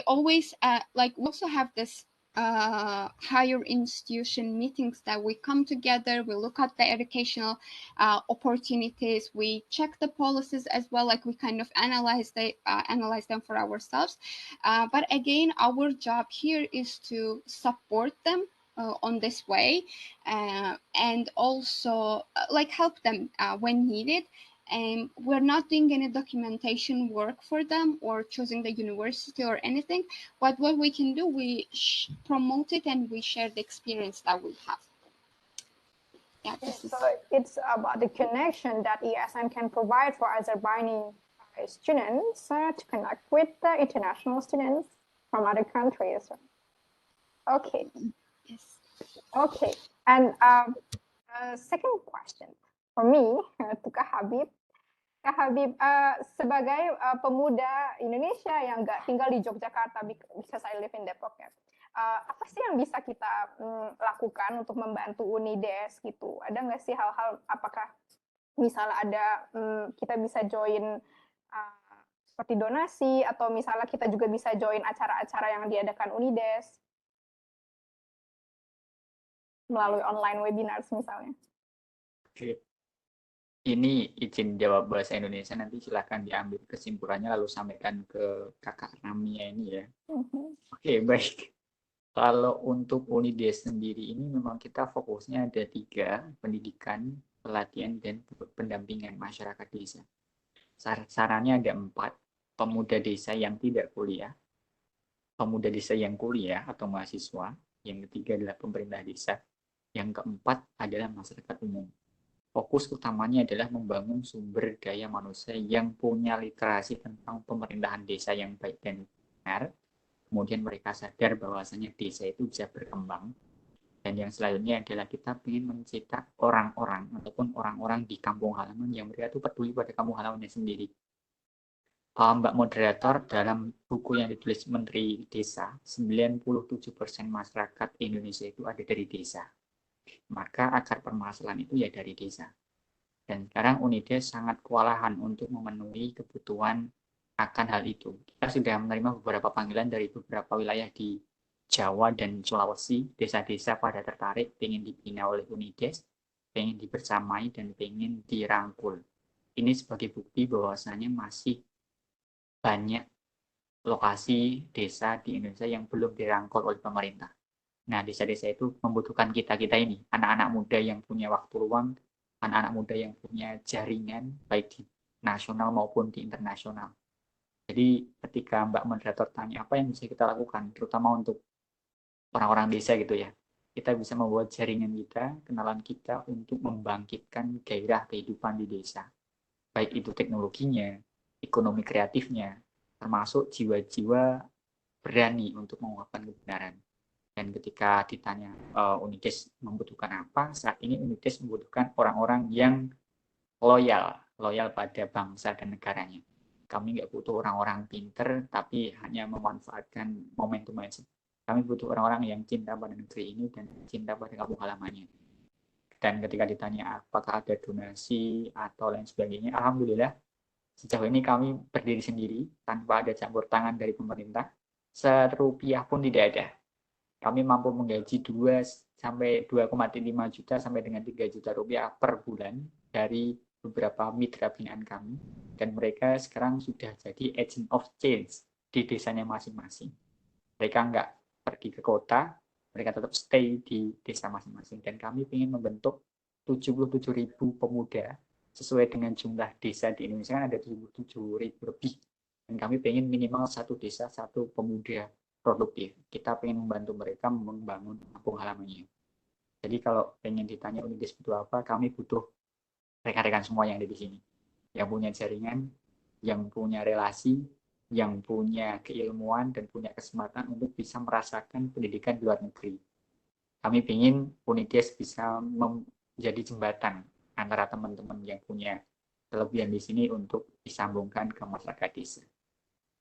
always like, we also have this higher institution meetings that we come together, we look at the educational opportunities, we check the policies as well, like we kind of analyze them for ourselves. But again, our job here is to support them on this way, and also like help them when needed. And we're not doing any documentation work for them or choosing the university or anything, but what we can do, we promote it and we share the experience that we have. Yeah, so it's about the connection that ESM can provide for Azerbaijani students to connect with the international students from other countries. Okay. Yes. Okay. And second question for me, to Kak Habib. Kak Habib, sebagai pemuda Indonesia yang nggak tinggal di Yogyakarta, because I live in Depok ya, apa sih yang bisa kita lakukan untuk membantu UNIDES gitu? Ada nggak sih hal-hal, apakah misalnya ada kita bisa join seperti donasi, atau misalnya kita juga bisa join acara-acara yang diadakan UNIDES melalui online webinars misalnya? Oke. Ini izin jawab bahasa Indonesia, nanti silahkan diambil kesimpulannya lalu sampaikan ke kakak Ramia ini ya. Oke, baik. Kalau untuk UNIDES sendiri ini memang kita fokusnya ada 3, pendidikan, pelatihan, dan pendampingan masyarakat desa. Sarannya ada 4, pemuda desa yang tidak kuliah, pemuda desa yang kuliah atau mahasiswa, yang ketiga adalah pemerintah desa, yang keempat adalah masyarakat umum. Fokus utamanya adalah membangun sumber daya manusia yang punya literasi tentang pemerintahan desa yang baik dan benar. Kemudian mereka sadar bahwasanya desa itu bisa berkembang. Dan yang selanjutnya adalah kita ingin mencetak orang-orang ataupun orang-orang di kampung halaman yang mereka itu peduli pada kampung halamannya sendiri. Mbak Moderator, dalam buku yang ditulis Menteri Desa, 97% masyarakat Indonesia itu ada dari desa. Maka akar permasalahan itu ya dari desa. Dan sekarang UNIDES sangat kewalahan untuk memenuhi kebutuhan akan hal itu. Kita sudah menerima beberapa panggilan dari beberapa wilayah di Jawa dan Sulawesi, desa-desa pada tertarik, pengen dibina oleh UNIDES, pengen dibersamai, dan pengen dirangkul. Ini sebagai bukti bahwasannya masih banyak lokasi desa di Indonesia yang belum dirangkul oleh pemerintah. Nah, desa-desa itu membutuhkan kita-kita ini, anak-anak muda yang punya waktu luang, anak-anak muda yang punya jaringan, baik di nasional maupun di internasional. Jadi, ketika Mbak Moderator tanya apa yang bisa kita lakukan, terutama untuk orang-orang desa gitu ya, kita bisa membuat jaringan kita, kenalan kita untuk membangkitkan gairah kehidupan di desa. Baik itu teknologinya, ekonomi kreatifnya, termasuk jiwa-jiwa berani untuk mengungkapkan kebenaran. Dan ketika ditanya UNIDES membutuhkan apa, saat ini UNIDES membutuhkan orang-orang yang loyal pada bangsa dan negaranya. Kami nggak butuh orang-orang pinter, tapi hanya memanfaatkan momentum aja. Kami butuh orang-orang yang cinta pada negeri ini dan cinta pada kampung halamannya. Dan ketika ditanya apakah ada donasi atau lain sebagainya, alhamdulillah sejauh ini kami berdiri sendiri tanpa ada campur tangan dari pemerintah. Serupiah pun tidak ada. Kami mampu menggaji 2 sampai 2,5 juta sampai dengan 3 juta rupiah per bulan dari beberapa mitra binaan kami, dan mereka sekarang sudah jadi agent of change di desanya masing-masing. Mereka nggak pergi ke kota, mereka tetap stay di desa masing-masing, dan kami ingin membentuk 77.000 pemuda sesuai dengan jumlah desa di Indonesia kan ada 77.000 lebih, dan kami ingin minimal satu desa satu pemuda produktif. Kita pengen membantu mereka membangun kampung halamannya. Jadi kalau pengen ditanya UNIDES butuh apa, kami butuh rekan-rekan semua yang ada di sini. Yang punya jaringan, yang punya relasi, yang punya keilmuan, dan punya kesempatan untuk bisa merasakan pendidikan di luar negeri. Kami ingin UNIDES bisa menjadi jembatan antara teman-teman yang punya kelebihan di sini untuk disambungkan ke masyarakat desa.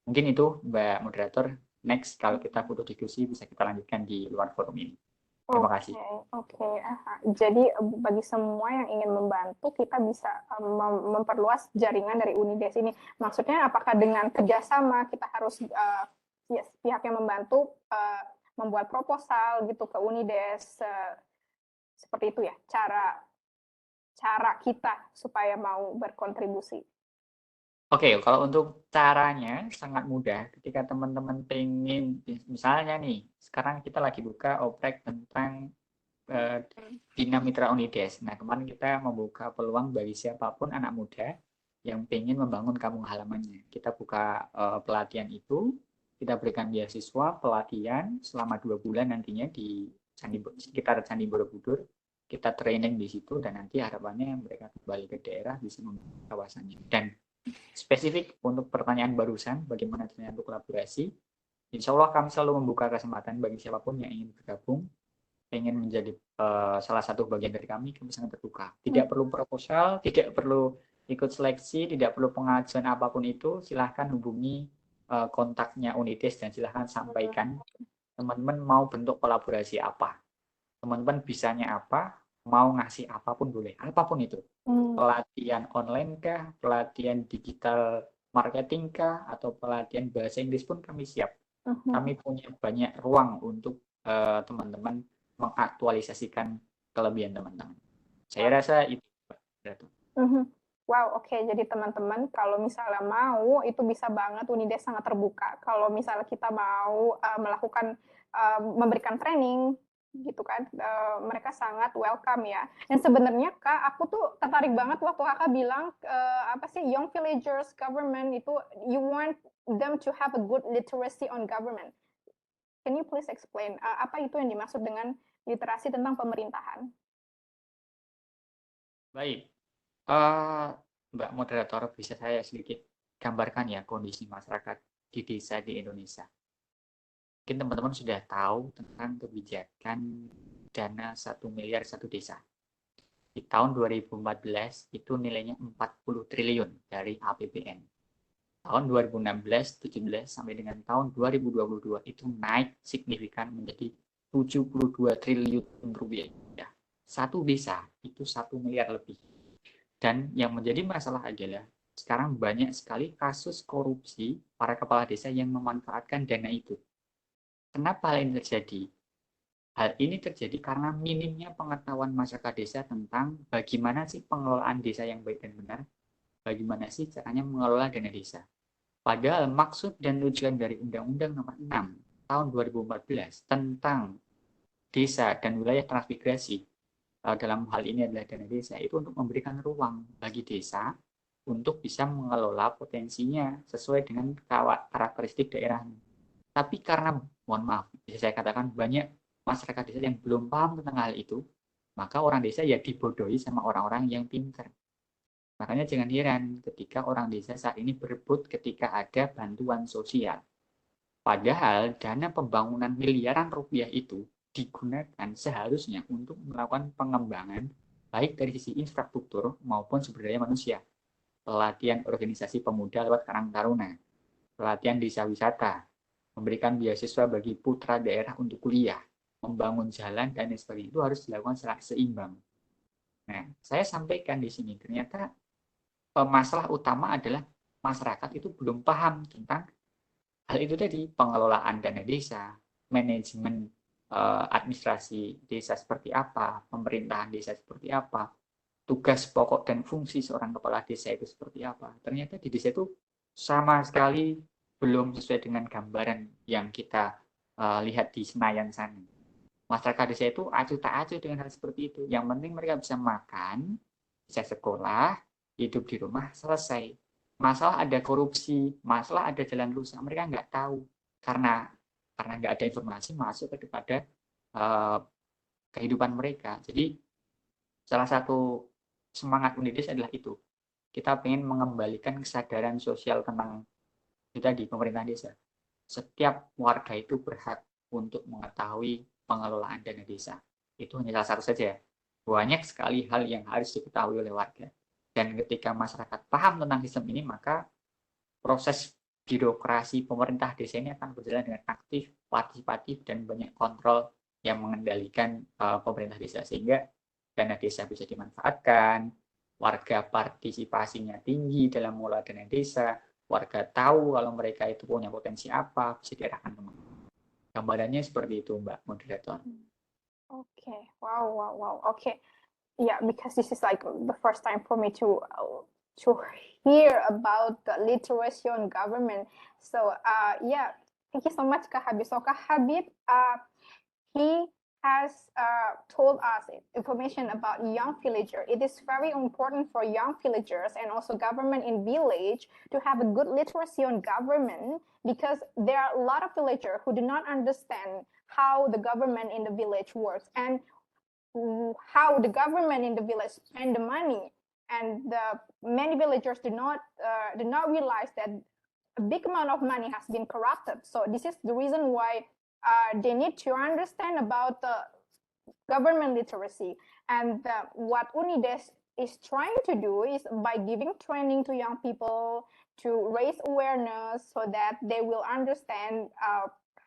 Mungkin itu Mbak Moderator. Next, kalau kita butuh diskusi, bisa kita lanjutkan di luar forum ini. Terima kasih. Oke. Jadi bagi semua yang ingin membantu, kita bisa memperluas jaringan dari UNIDES ini. Maksudnya apakah dengan kerjasama kita harus pihak yang membantu membuat proposal gitu ke UNIDES, seperti itu ya cara kita supaya mau berkontribusi. Oke, kalau untuk caranya sangat mudah. Ketika teman-teman pengen, misalnya nih, sekarang kita lagi buka oprek tentang Bina Mitra Unides. Nah, kemarin kita membuka peluang bagi siapapun anak muda yang pengen membangun kampung halamannya. Kita buka pelatihan itu, kita berikan beasiswa pelatihan selama 2 bulan nantinya di sekitar Candi Borobudur. Kita training di situ dan nanti harapannya mereka kembali ke daerah bisa membangun kawasannya. Dan spesifik untuk pertanyaan barusan, bagaimana caranya untuk kolaborasi, insya Allah kami selalu membuka kesempatan bagi siapapun yang ingin bergabung, ingin menjadi salah satu bagian dari kami sangat terbuka. Tidak perlu proposal, tidak perlu ikut seleksi, tidak perlu pengajuan apapun itu, silahkan hubungi kontaknya Unides dan silahkan sampaikan teman-teman mau bentuk kolaborasi apa, teman-teman bisanya apa, mau ngasih apapun boleh, apapun itu. Pelatihan online kah, pelatihan digital marketing kah, atau pelatihan bahasa Inggris pun kami siap. Kami punya banyak ruang untuk teman-teman mengaktualisasikan kelebihan teman-teman. Saya rasa itu. Wow, oke. Jadi teman-teman, kalau misalnya mau, itu bisa banget Unides sangat terbuka. Kalau misalnya kita mau melakukan, memberikan training, gitu kan, mereka sangat welcome ya. Dan sebenarnya Kak, aku tuh tertarik banget waktu Kakak bilang, apa sih, young villagers government itu, you want them to have a good literacy on government. Can you please explain, apa itu yang dimaksud dengan literasi tentang pemerintahan? Baik. Mbak Moderator, bisa saya sedikit gambarkan ya kondisi masyarakat di desa di Indonesia. Mungkin teman-teman sudah tahu tentang kebijakan dana 1 miliar satu desa. Di tahun 2014 itu nilainya 40 triliun dari APBN. Tahun 2016, 17 sampai dengan tahun 2022 itu naik signifikan menjadi 72 triliun rupiah. Satu desa itu 1 miliar lebih. Dan yang menjadi masalah adalah sekarang banyak sekali kasus korupsi para kepala desa yang memanfaatkan dana itu. Kenapa hal ini terjadi? Hal ini terjadi karena minimnya pengetahuan masyarakat desa tentang bagaimana sih pengelolaan desa yang baik dan benar, bagaimana sih caranya mengelola dana desa. Padahal maksud dan tujuan dari Undang-Undang Nomor 6 tahun 2014 tentang desa dan wilayah transmigrasi dalam hal ini adalah dana desa itu untuk memberikan ruang bagi desa untuk bisa mengelola potensinya sesuai dengan karakteristik daerahnya. Tapi karena, mohon maaf, bisa saya katakan banyak masyarakat desa yang belum paham tentang hal itu, maka orang desa ya dibodohi sama orang-orang yang pintar. Makanya jangan heran ketika orang desa saat ini berebut ketika ada bantuan sosial. Padahal dana pembangunan miliaran rupiah itu digunakan seharusnya untuk melakukan pengembangan baik dari sisi infrastruktur maupun sumber daya manusia. Pelatihan organisasi pemuda lewat Karang Taruna, pelatihan desa wisata, memberikan beasiswa bagi putra daerah untuk kuliah, membangun jalan, dan lain sebagainya. Itu harus dilakukan secara seimbang. Nah, saya sampaikan di sini, ternyata masalah utama adalah masyarakat itu belum paham tentang hal itu tadi, pengelolaan dana desa, manajemen administrasi desa seperti apa, pemerintahan desa seperti apa, tugas pokok dan fungsi seorang kepala desa itu seperti apa. Ternyata di desa itu sama sekali belum sesuai dengan gambaran yang kita lihat di Senayan sana. Masyarakat desa itu acuh tak acuh dengan hal seperti itu. Yang penting mereka bisa makan, bisa sekolah, hidup di rumah, selesai. Masalah ada korupsi, masalah ada jalan rusak, mereka nggak tahu. Karena nggak ada informasi masuk kepada kehidupan mereka. Jadi salah satu semangat Unides adalah itu. Kita ingin mengembalikan kesadaran sosial tentang itu tadi, pemerintahan desa. Setiap warga itu berhak untuk mengetahui pengelolaan dana desa. Itu hanya salah satu saja. Banyak sekali hal yang harus diketahui oleh warga. Dan ketika masyarakat paham tentang sistem ini, maka proses birokrasi pemerintah desa ini akan berjalan dengan aktif, partisipatif, dan banyak kontrol yang mengendalikan pemerintah desa. Sehingga dana desa bisa dimanfaatkan, warga partisipasinya tinggi dalam mengelola dana desa, warga tahu kalau mereka itu punya potensi apa, bisa diarahkan kemana. Gambarannya seperti itu, Mbak Moderator. Okay. Wow. Okay. Yeah, because this is like the first time for me to hear about the literacy on government. So yeah, thank you so much, Kak Habib. So Kak Habib, he has told us information about young villagers. It is very important for young villagers and also government in village to have a good literacy on government, because there are a lot of villagers who do not understand how the government in the village works and how the government in the village spend the money. And many villagers do not realize that a big amount of money has been corrupted. So this is the reason why they need to understand about the government literacy. And what UNIDES is trying to do is by giving training to young people to raise awareness so that they will understand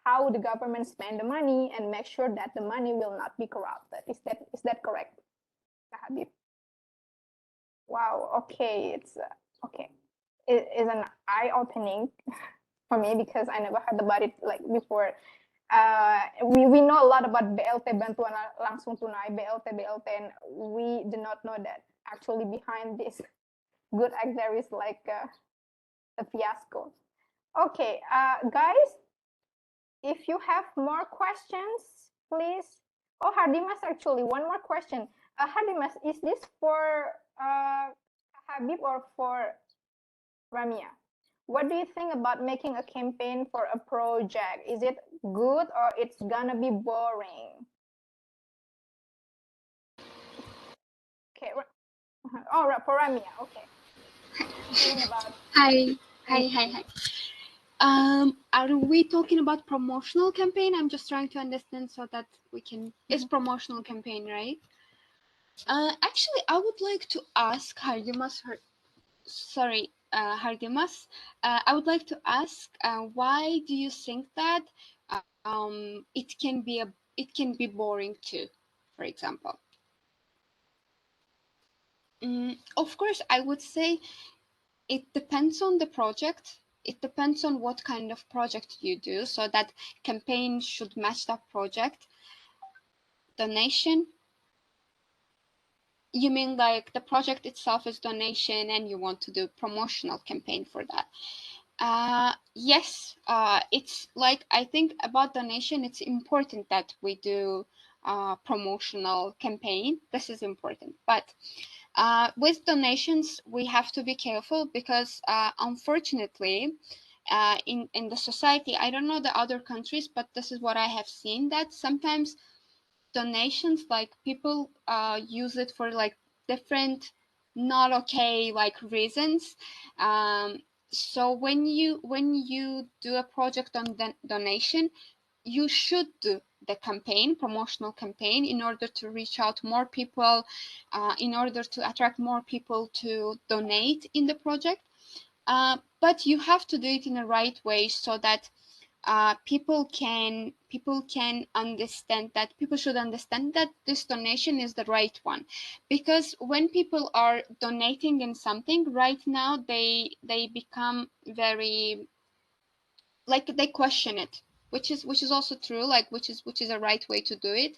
how the government spend the money and make sure that the money will not be corrupted. Is that correct, Habib? Wow. Okay. It's okay. It is an eye-opening for me because I never heard about it like before. We know a lot about BLT, bantuan langsung tunai, BLT, and we do not know that actually behind this good act there is like a fiasco. Okay, guys, if you have more questions, please. Oh, Hardimas, actually, one more question. Hardimas, is this for Habib or for Ramia? What do you think about making a campaign for a project? Is it good or it's gonna be boring? Okay. Oh, for Ramia. Okay. About Hi. Are we talking about promotional campaign? I'm just trying to understand so that we can. It's promotional campaign, right? Actually, I would like to ask Hardimas. Hardimas. I would like to ask, why do you think that it can be boring too, for example? Of course, I would say it depends on the project. It depends on what kind of project you do, so that campaign should match that project. Donation. You mean like the project itself is donation and you want to do promotional campaign for that? Yes, it's like, I think about donation, it's important that we do promotional campaign. This is important. But with donations, we have to be careful because unfortunately, in the society, I don't know the other countries, but this is what I have seen, that sometimes donations, like people use it for like different not okay like reasons. So when you do a project on donation, you should do the campaign, promotional campaign, in order to reach out more people, in order to attract more people to donate in the project. But you have to do it in the right way so that people can understand that, people should understand that this donation is the right one. Because when people are donating in something right now, they become very, like, they question it, which is also true, like which is a right way to do it.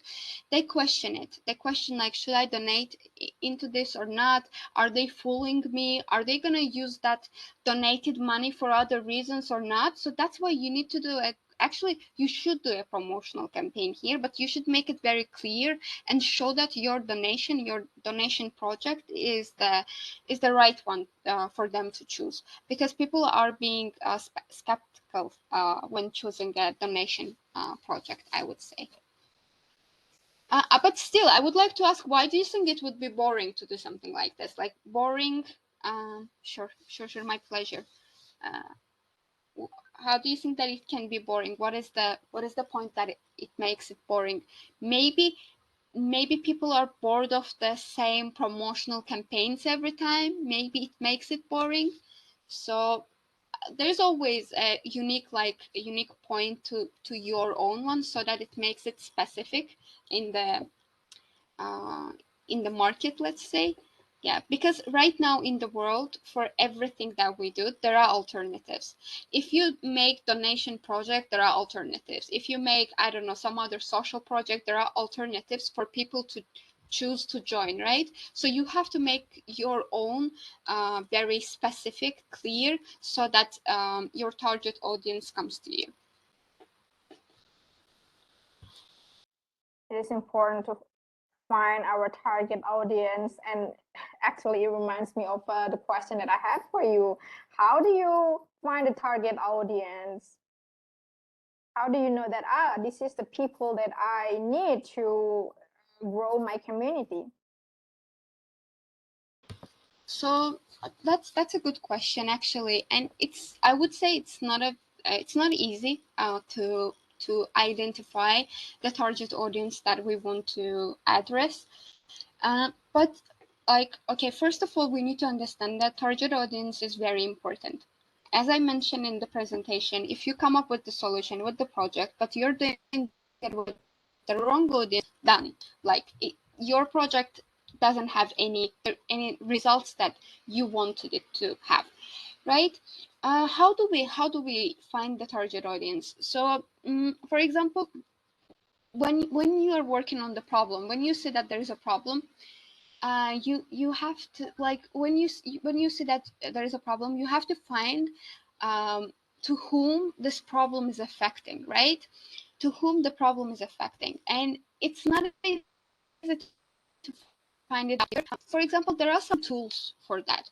They question it, they question like, should I donate into this or not? Are they fooling me? Are they gonna use that donated money for other reasons or not? So that's why you need to do it. Actually, you should do a promotional campaign here, but you should make it very clear and show that your donation project is the right one for them to choose, because people are being skeptical when choosing a donation project, I would say. But still, I would like to ask, why do you think it would be boring to do something like this? Like boring? Sure, my pleasure. How do you think that it can be boring? What is the point that it makes it boring? Maybe people are bored of the same promotional campaigns every time. Maybe it makes it boring. So there's always a unique point to your own one, so that it makes it specific in the market, let's say. Yeah, because right now in the world, for everything that we do, there are alternatives. If you make donation project, there are alternatives. If you make, I don't know, some other social project, there are alternatives for people to choose to join, right? So you have to make your own very specific, clear, so that your target audience comes to you. It is important to find our target audience, and actually it reminds me of the question that I had for you. How do you find the target audience? How do you know that this is the people that I need to grow my community? So that's a good question, actually, and I would say it's not easy to identify the target audience that we want to address. But like, okay, first of all, we need to understand that target audience is very important. As I mentioned in the presentation, if you come up with the solution with the project, but you're doing it with the wrong audience, done. Like your project doesn't have any results that you wanted it to have, right? How do we find the target audience? So, for example, when you are working on the problem, when you see that there is a problem, you have to, like, when you see that there is a problem, you have to find to whom this problem is affecting, right? To whom the problem is affecting, and it's not easy to find it here. For example, there are some tools for that.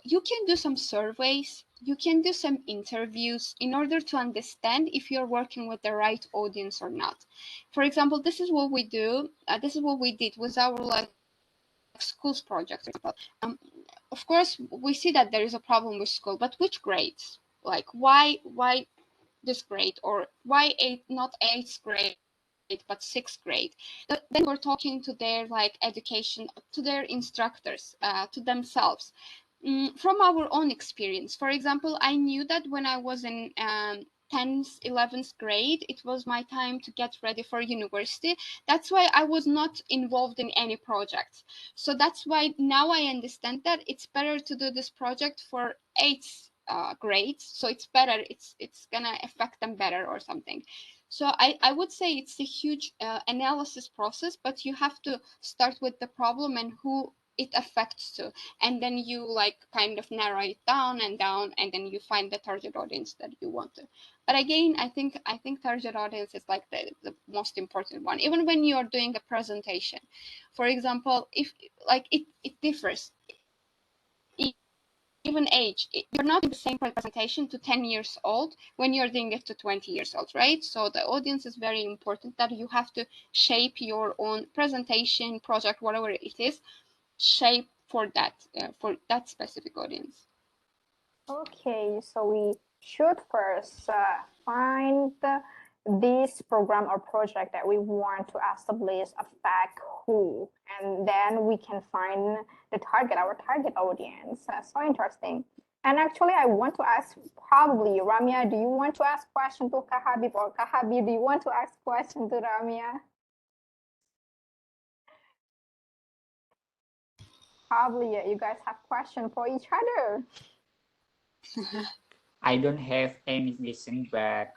You can do some surveys, you can do some interviews in order to understand if you're working with the right audience or not. For example, this is what we do. This is what we did with our schools project. Of course, we see that there is a problem with school, but which grades? Like, why this grade, or why not eighth grade but sixth grade? Then we're talking to their education, to their instructors, to themselves. From our own experience, for example, I knew that when I was in 10th 11th grade, it was my time to get ready for university. That's why I was not involved in any projects. So that's why now I understand that it's better to do this project for 8th grades. So it's better, it's gonna affect them better or something. So I would say it's a huge analysis process, but you have to start with the problem and who it affects to, and then you kind of narrow it down, and then you find the target audience that you want to. But again, I think target audience is like the most important one. Even when you are doing a presentation, for example, if it differs, even age. You're not doing the same presentation to 10 years old when you're doing it to 20 years old, right? So the audience is very important, that you have to shape your own presentation, project, whatever it is, shape for that specific audience. Okay, so we should first find this program or project that we want to establish affect who, and then we can find our target audience. So interesting. And actually, I want to ask, probably, Ramya, do you want to ask question to Kak Habib, or Kak Habib, do you want to ask question to Ramya? Probably, yeah, you guys have question for each other. I don't have any question, but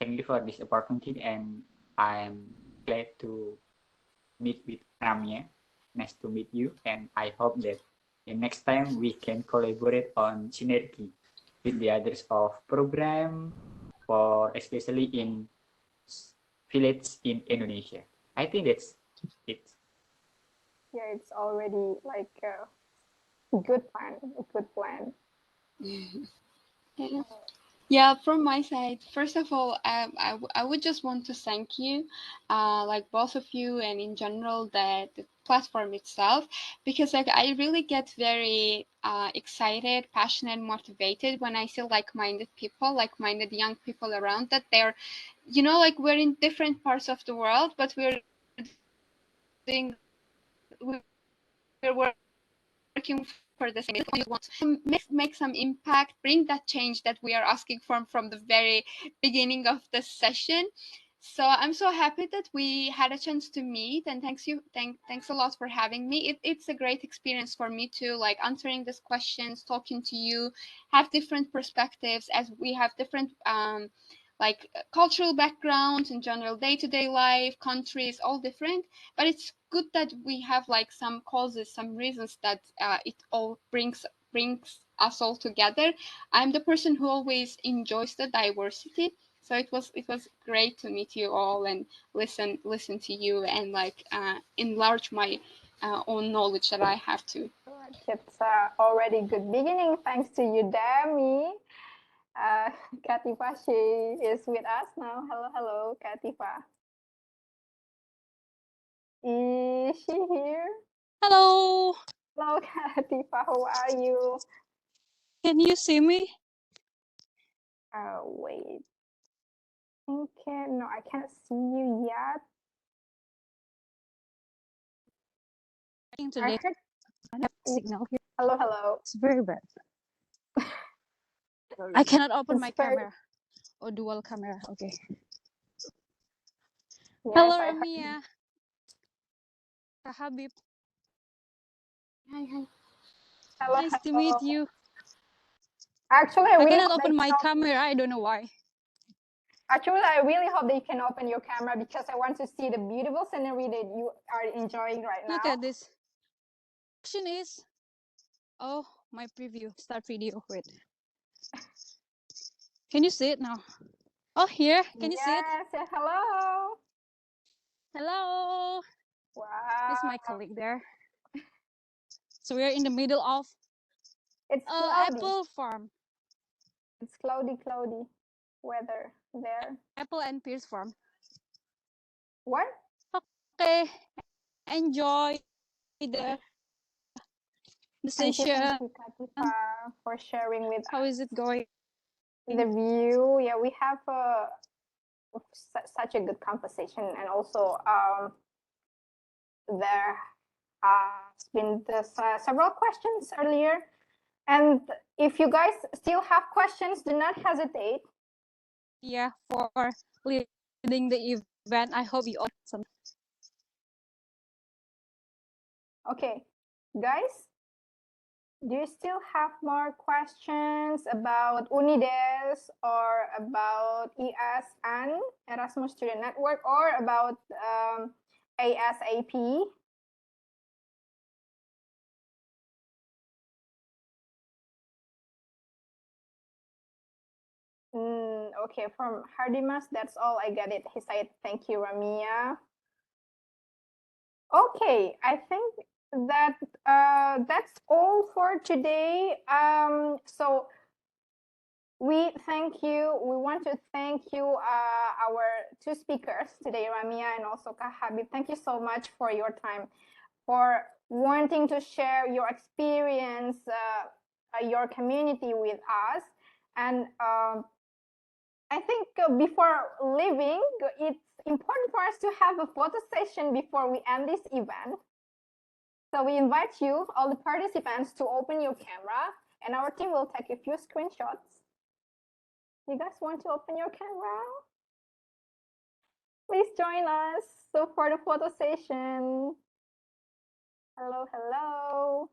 thank you for this opportunity, and I'm glad to meet with Ramya. Nice to meet you, and I hope that in next time we can collaborate on synergy with the others of program, for especially in village in Indonesia. I think that's it. Yeah, it's already like a good plan, Yeah, from my side, first of all, I would just want to thank you, like both of you, and in general the platform itself, because I really get very excited, passionate, motivated when I see like-minded people, like-minded young people around, that they're, we're in different parts of the world, but we're working for the same. We want to make some impact, bring that change that we are asking from the very beginning of the session. So I'm so happy that we had a chance to meet, and thanks a lot for having me. It's a great experience for me too, like answering these questions, talking to you, have different perspectives, as we have different like cultural backgrounds in general, day-to-day life, countries, all different. But it's good that we have like some causes, some reasons that it all brings us all together. I'm the person who always enjoys the diversity, so it was great to meet you all and listen to you and like enlarge my own knowledge that I have to. It's already good beginning thanks to you, Demi. Katifa, she is with us now. Hello, Katifa. Is she here? Hello. Hello, Katifa. How are you? Can you see me? Wait. Okay, no, I can't see you yet. I heard. I have signal here. Hello. It's very bad. I cannot open It's my very- camera. Or dual camera. Okay. Yes, Hello, I heard. Ramia. Kak Habib. Hi. Hello, Nice to meet you. Actually, I really cannot hope open my camera. I don't know why. Actually, I really hope that you can open your camera because I want to see the beautiful scenery that you are enjoying right now. Look at this. Question is, oh, my preview. Start video. Wait. Can you see it now? Oh, here. Can you see it? Yes, yeah, hello. Hello. Wow. This is my colleague there. So we're in the middle of It's cloudy. apple farm. It's cloudy weather there. Apple and pears farm. What? Okay. Enjoy the Thank you, session. Katifa, for sharing with How is it going? the view. Yeah, we have such a good conversation, and also there has been several questions earlier. And if you guys still have questions, do not hesitate. Yeah, for leading the event. I hope you all some. Okay, guys, do you still have more questions about Unides or about ES and Erasmus Student Network or about ASAP? Okay, from Hardimas, that's all. I get it. He said, thank you, Ramia. Okay, I think that that's all for today. So we thank you. We want to thank you, our two speakers today, Ramia and also Kak Habib. Thank you so much for your time, for wanting to share your experience, your community with us. And I think before leaving, it's important for us to have a photo session before we end this event. So we invite you, all the participants, to open your camera, and our team will take a few screenshots. You guys want to open your camera? Please join us. So for the photo session. Hello.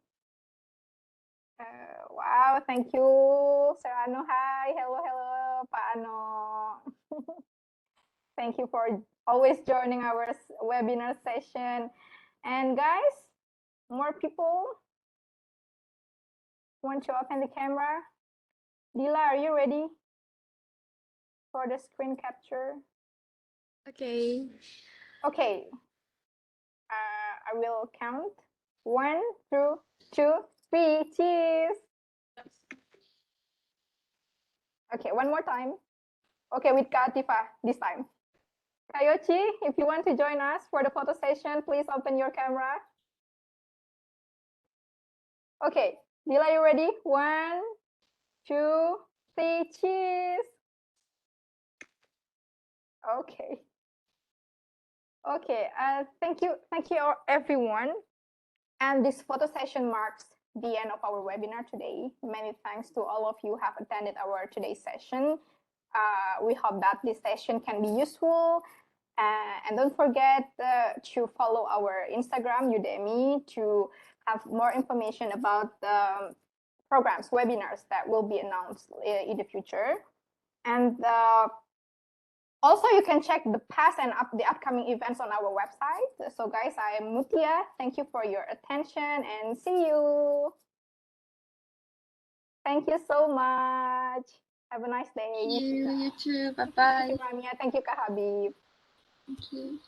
Wow, thank you, Sir Ano. Hi, hello, Pak Ano. Thank you for always joining our webinar session. And guys, more people want to open the camera? Dila, are you ready for the screen capture? Okay. Okay. I will count. 1, 2, 2, 3. Cheese. Okay, one more time. Okay, with Katifa this time. Kayochi, if you want to join us for the photo session, please open your camera. Okay, Dila, you ready? 1, 2, 3, cheese. Okay. Okay, thank you everyone. And this photo session marks the end of our webinar today. Many thanks to all of you who have attended our today's session. We hope that this session can be useful. And don't forget to follow our Instagram, Udemy, to have more information about the programs, webinars that will be announced in the future. And Also, you can check the past and the upcoming events on our website. So guys, I am Mutia. Thank you for your attention and see you. Thank you so much. Have a nice day. You too. Bye Thank bye. you, Ramia. Thank you, Kak Habib. Thank you.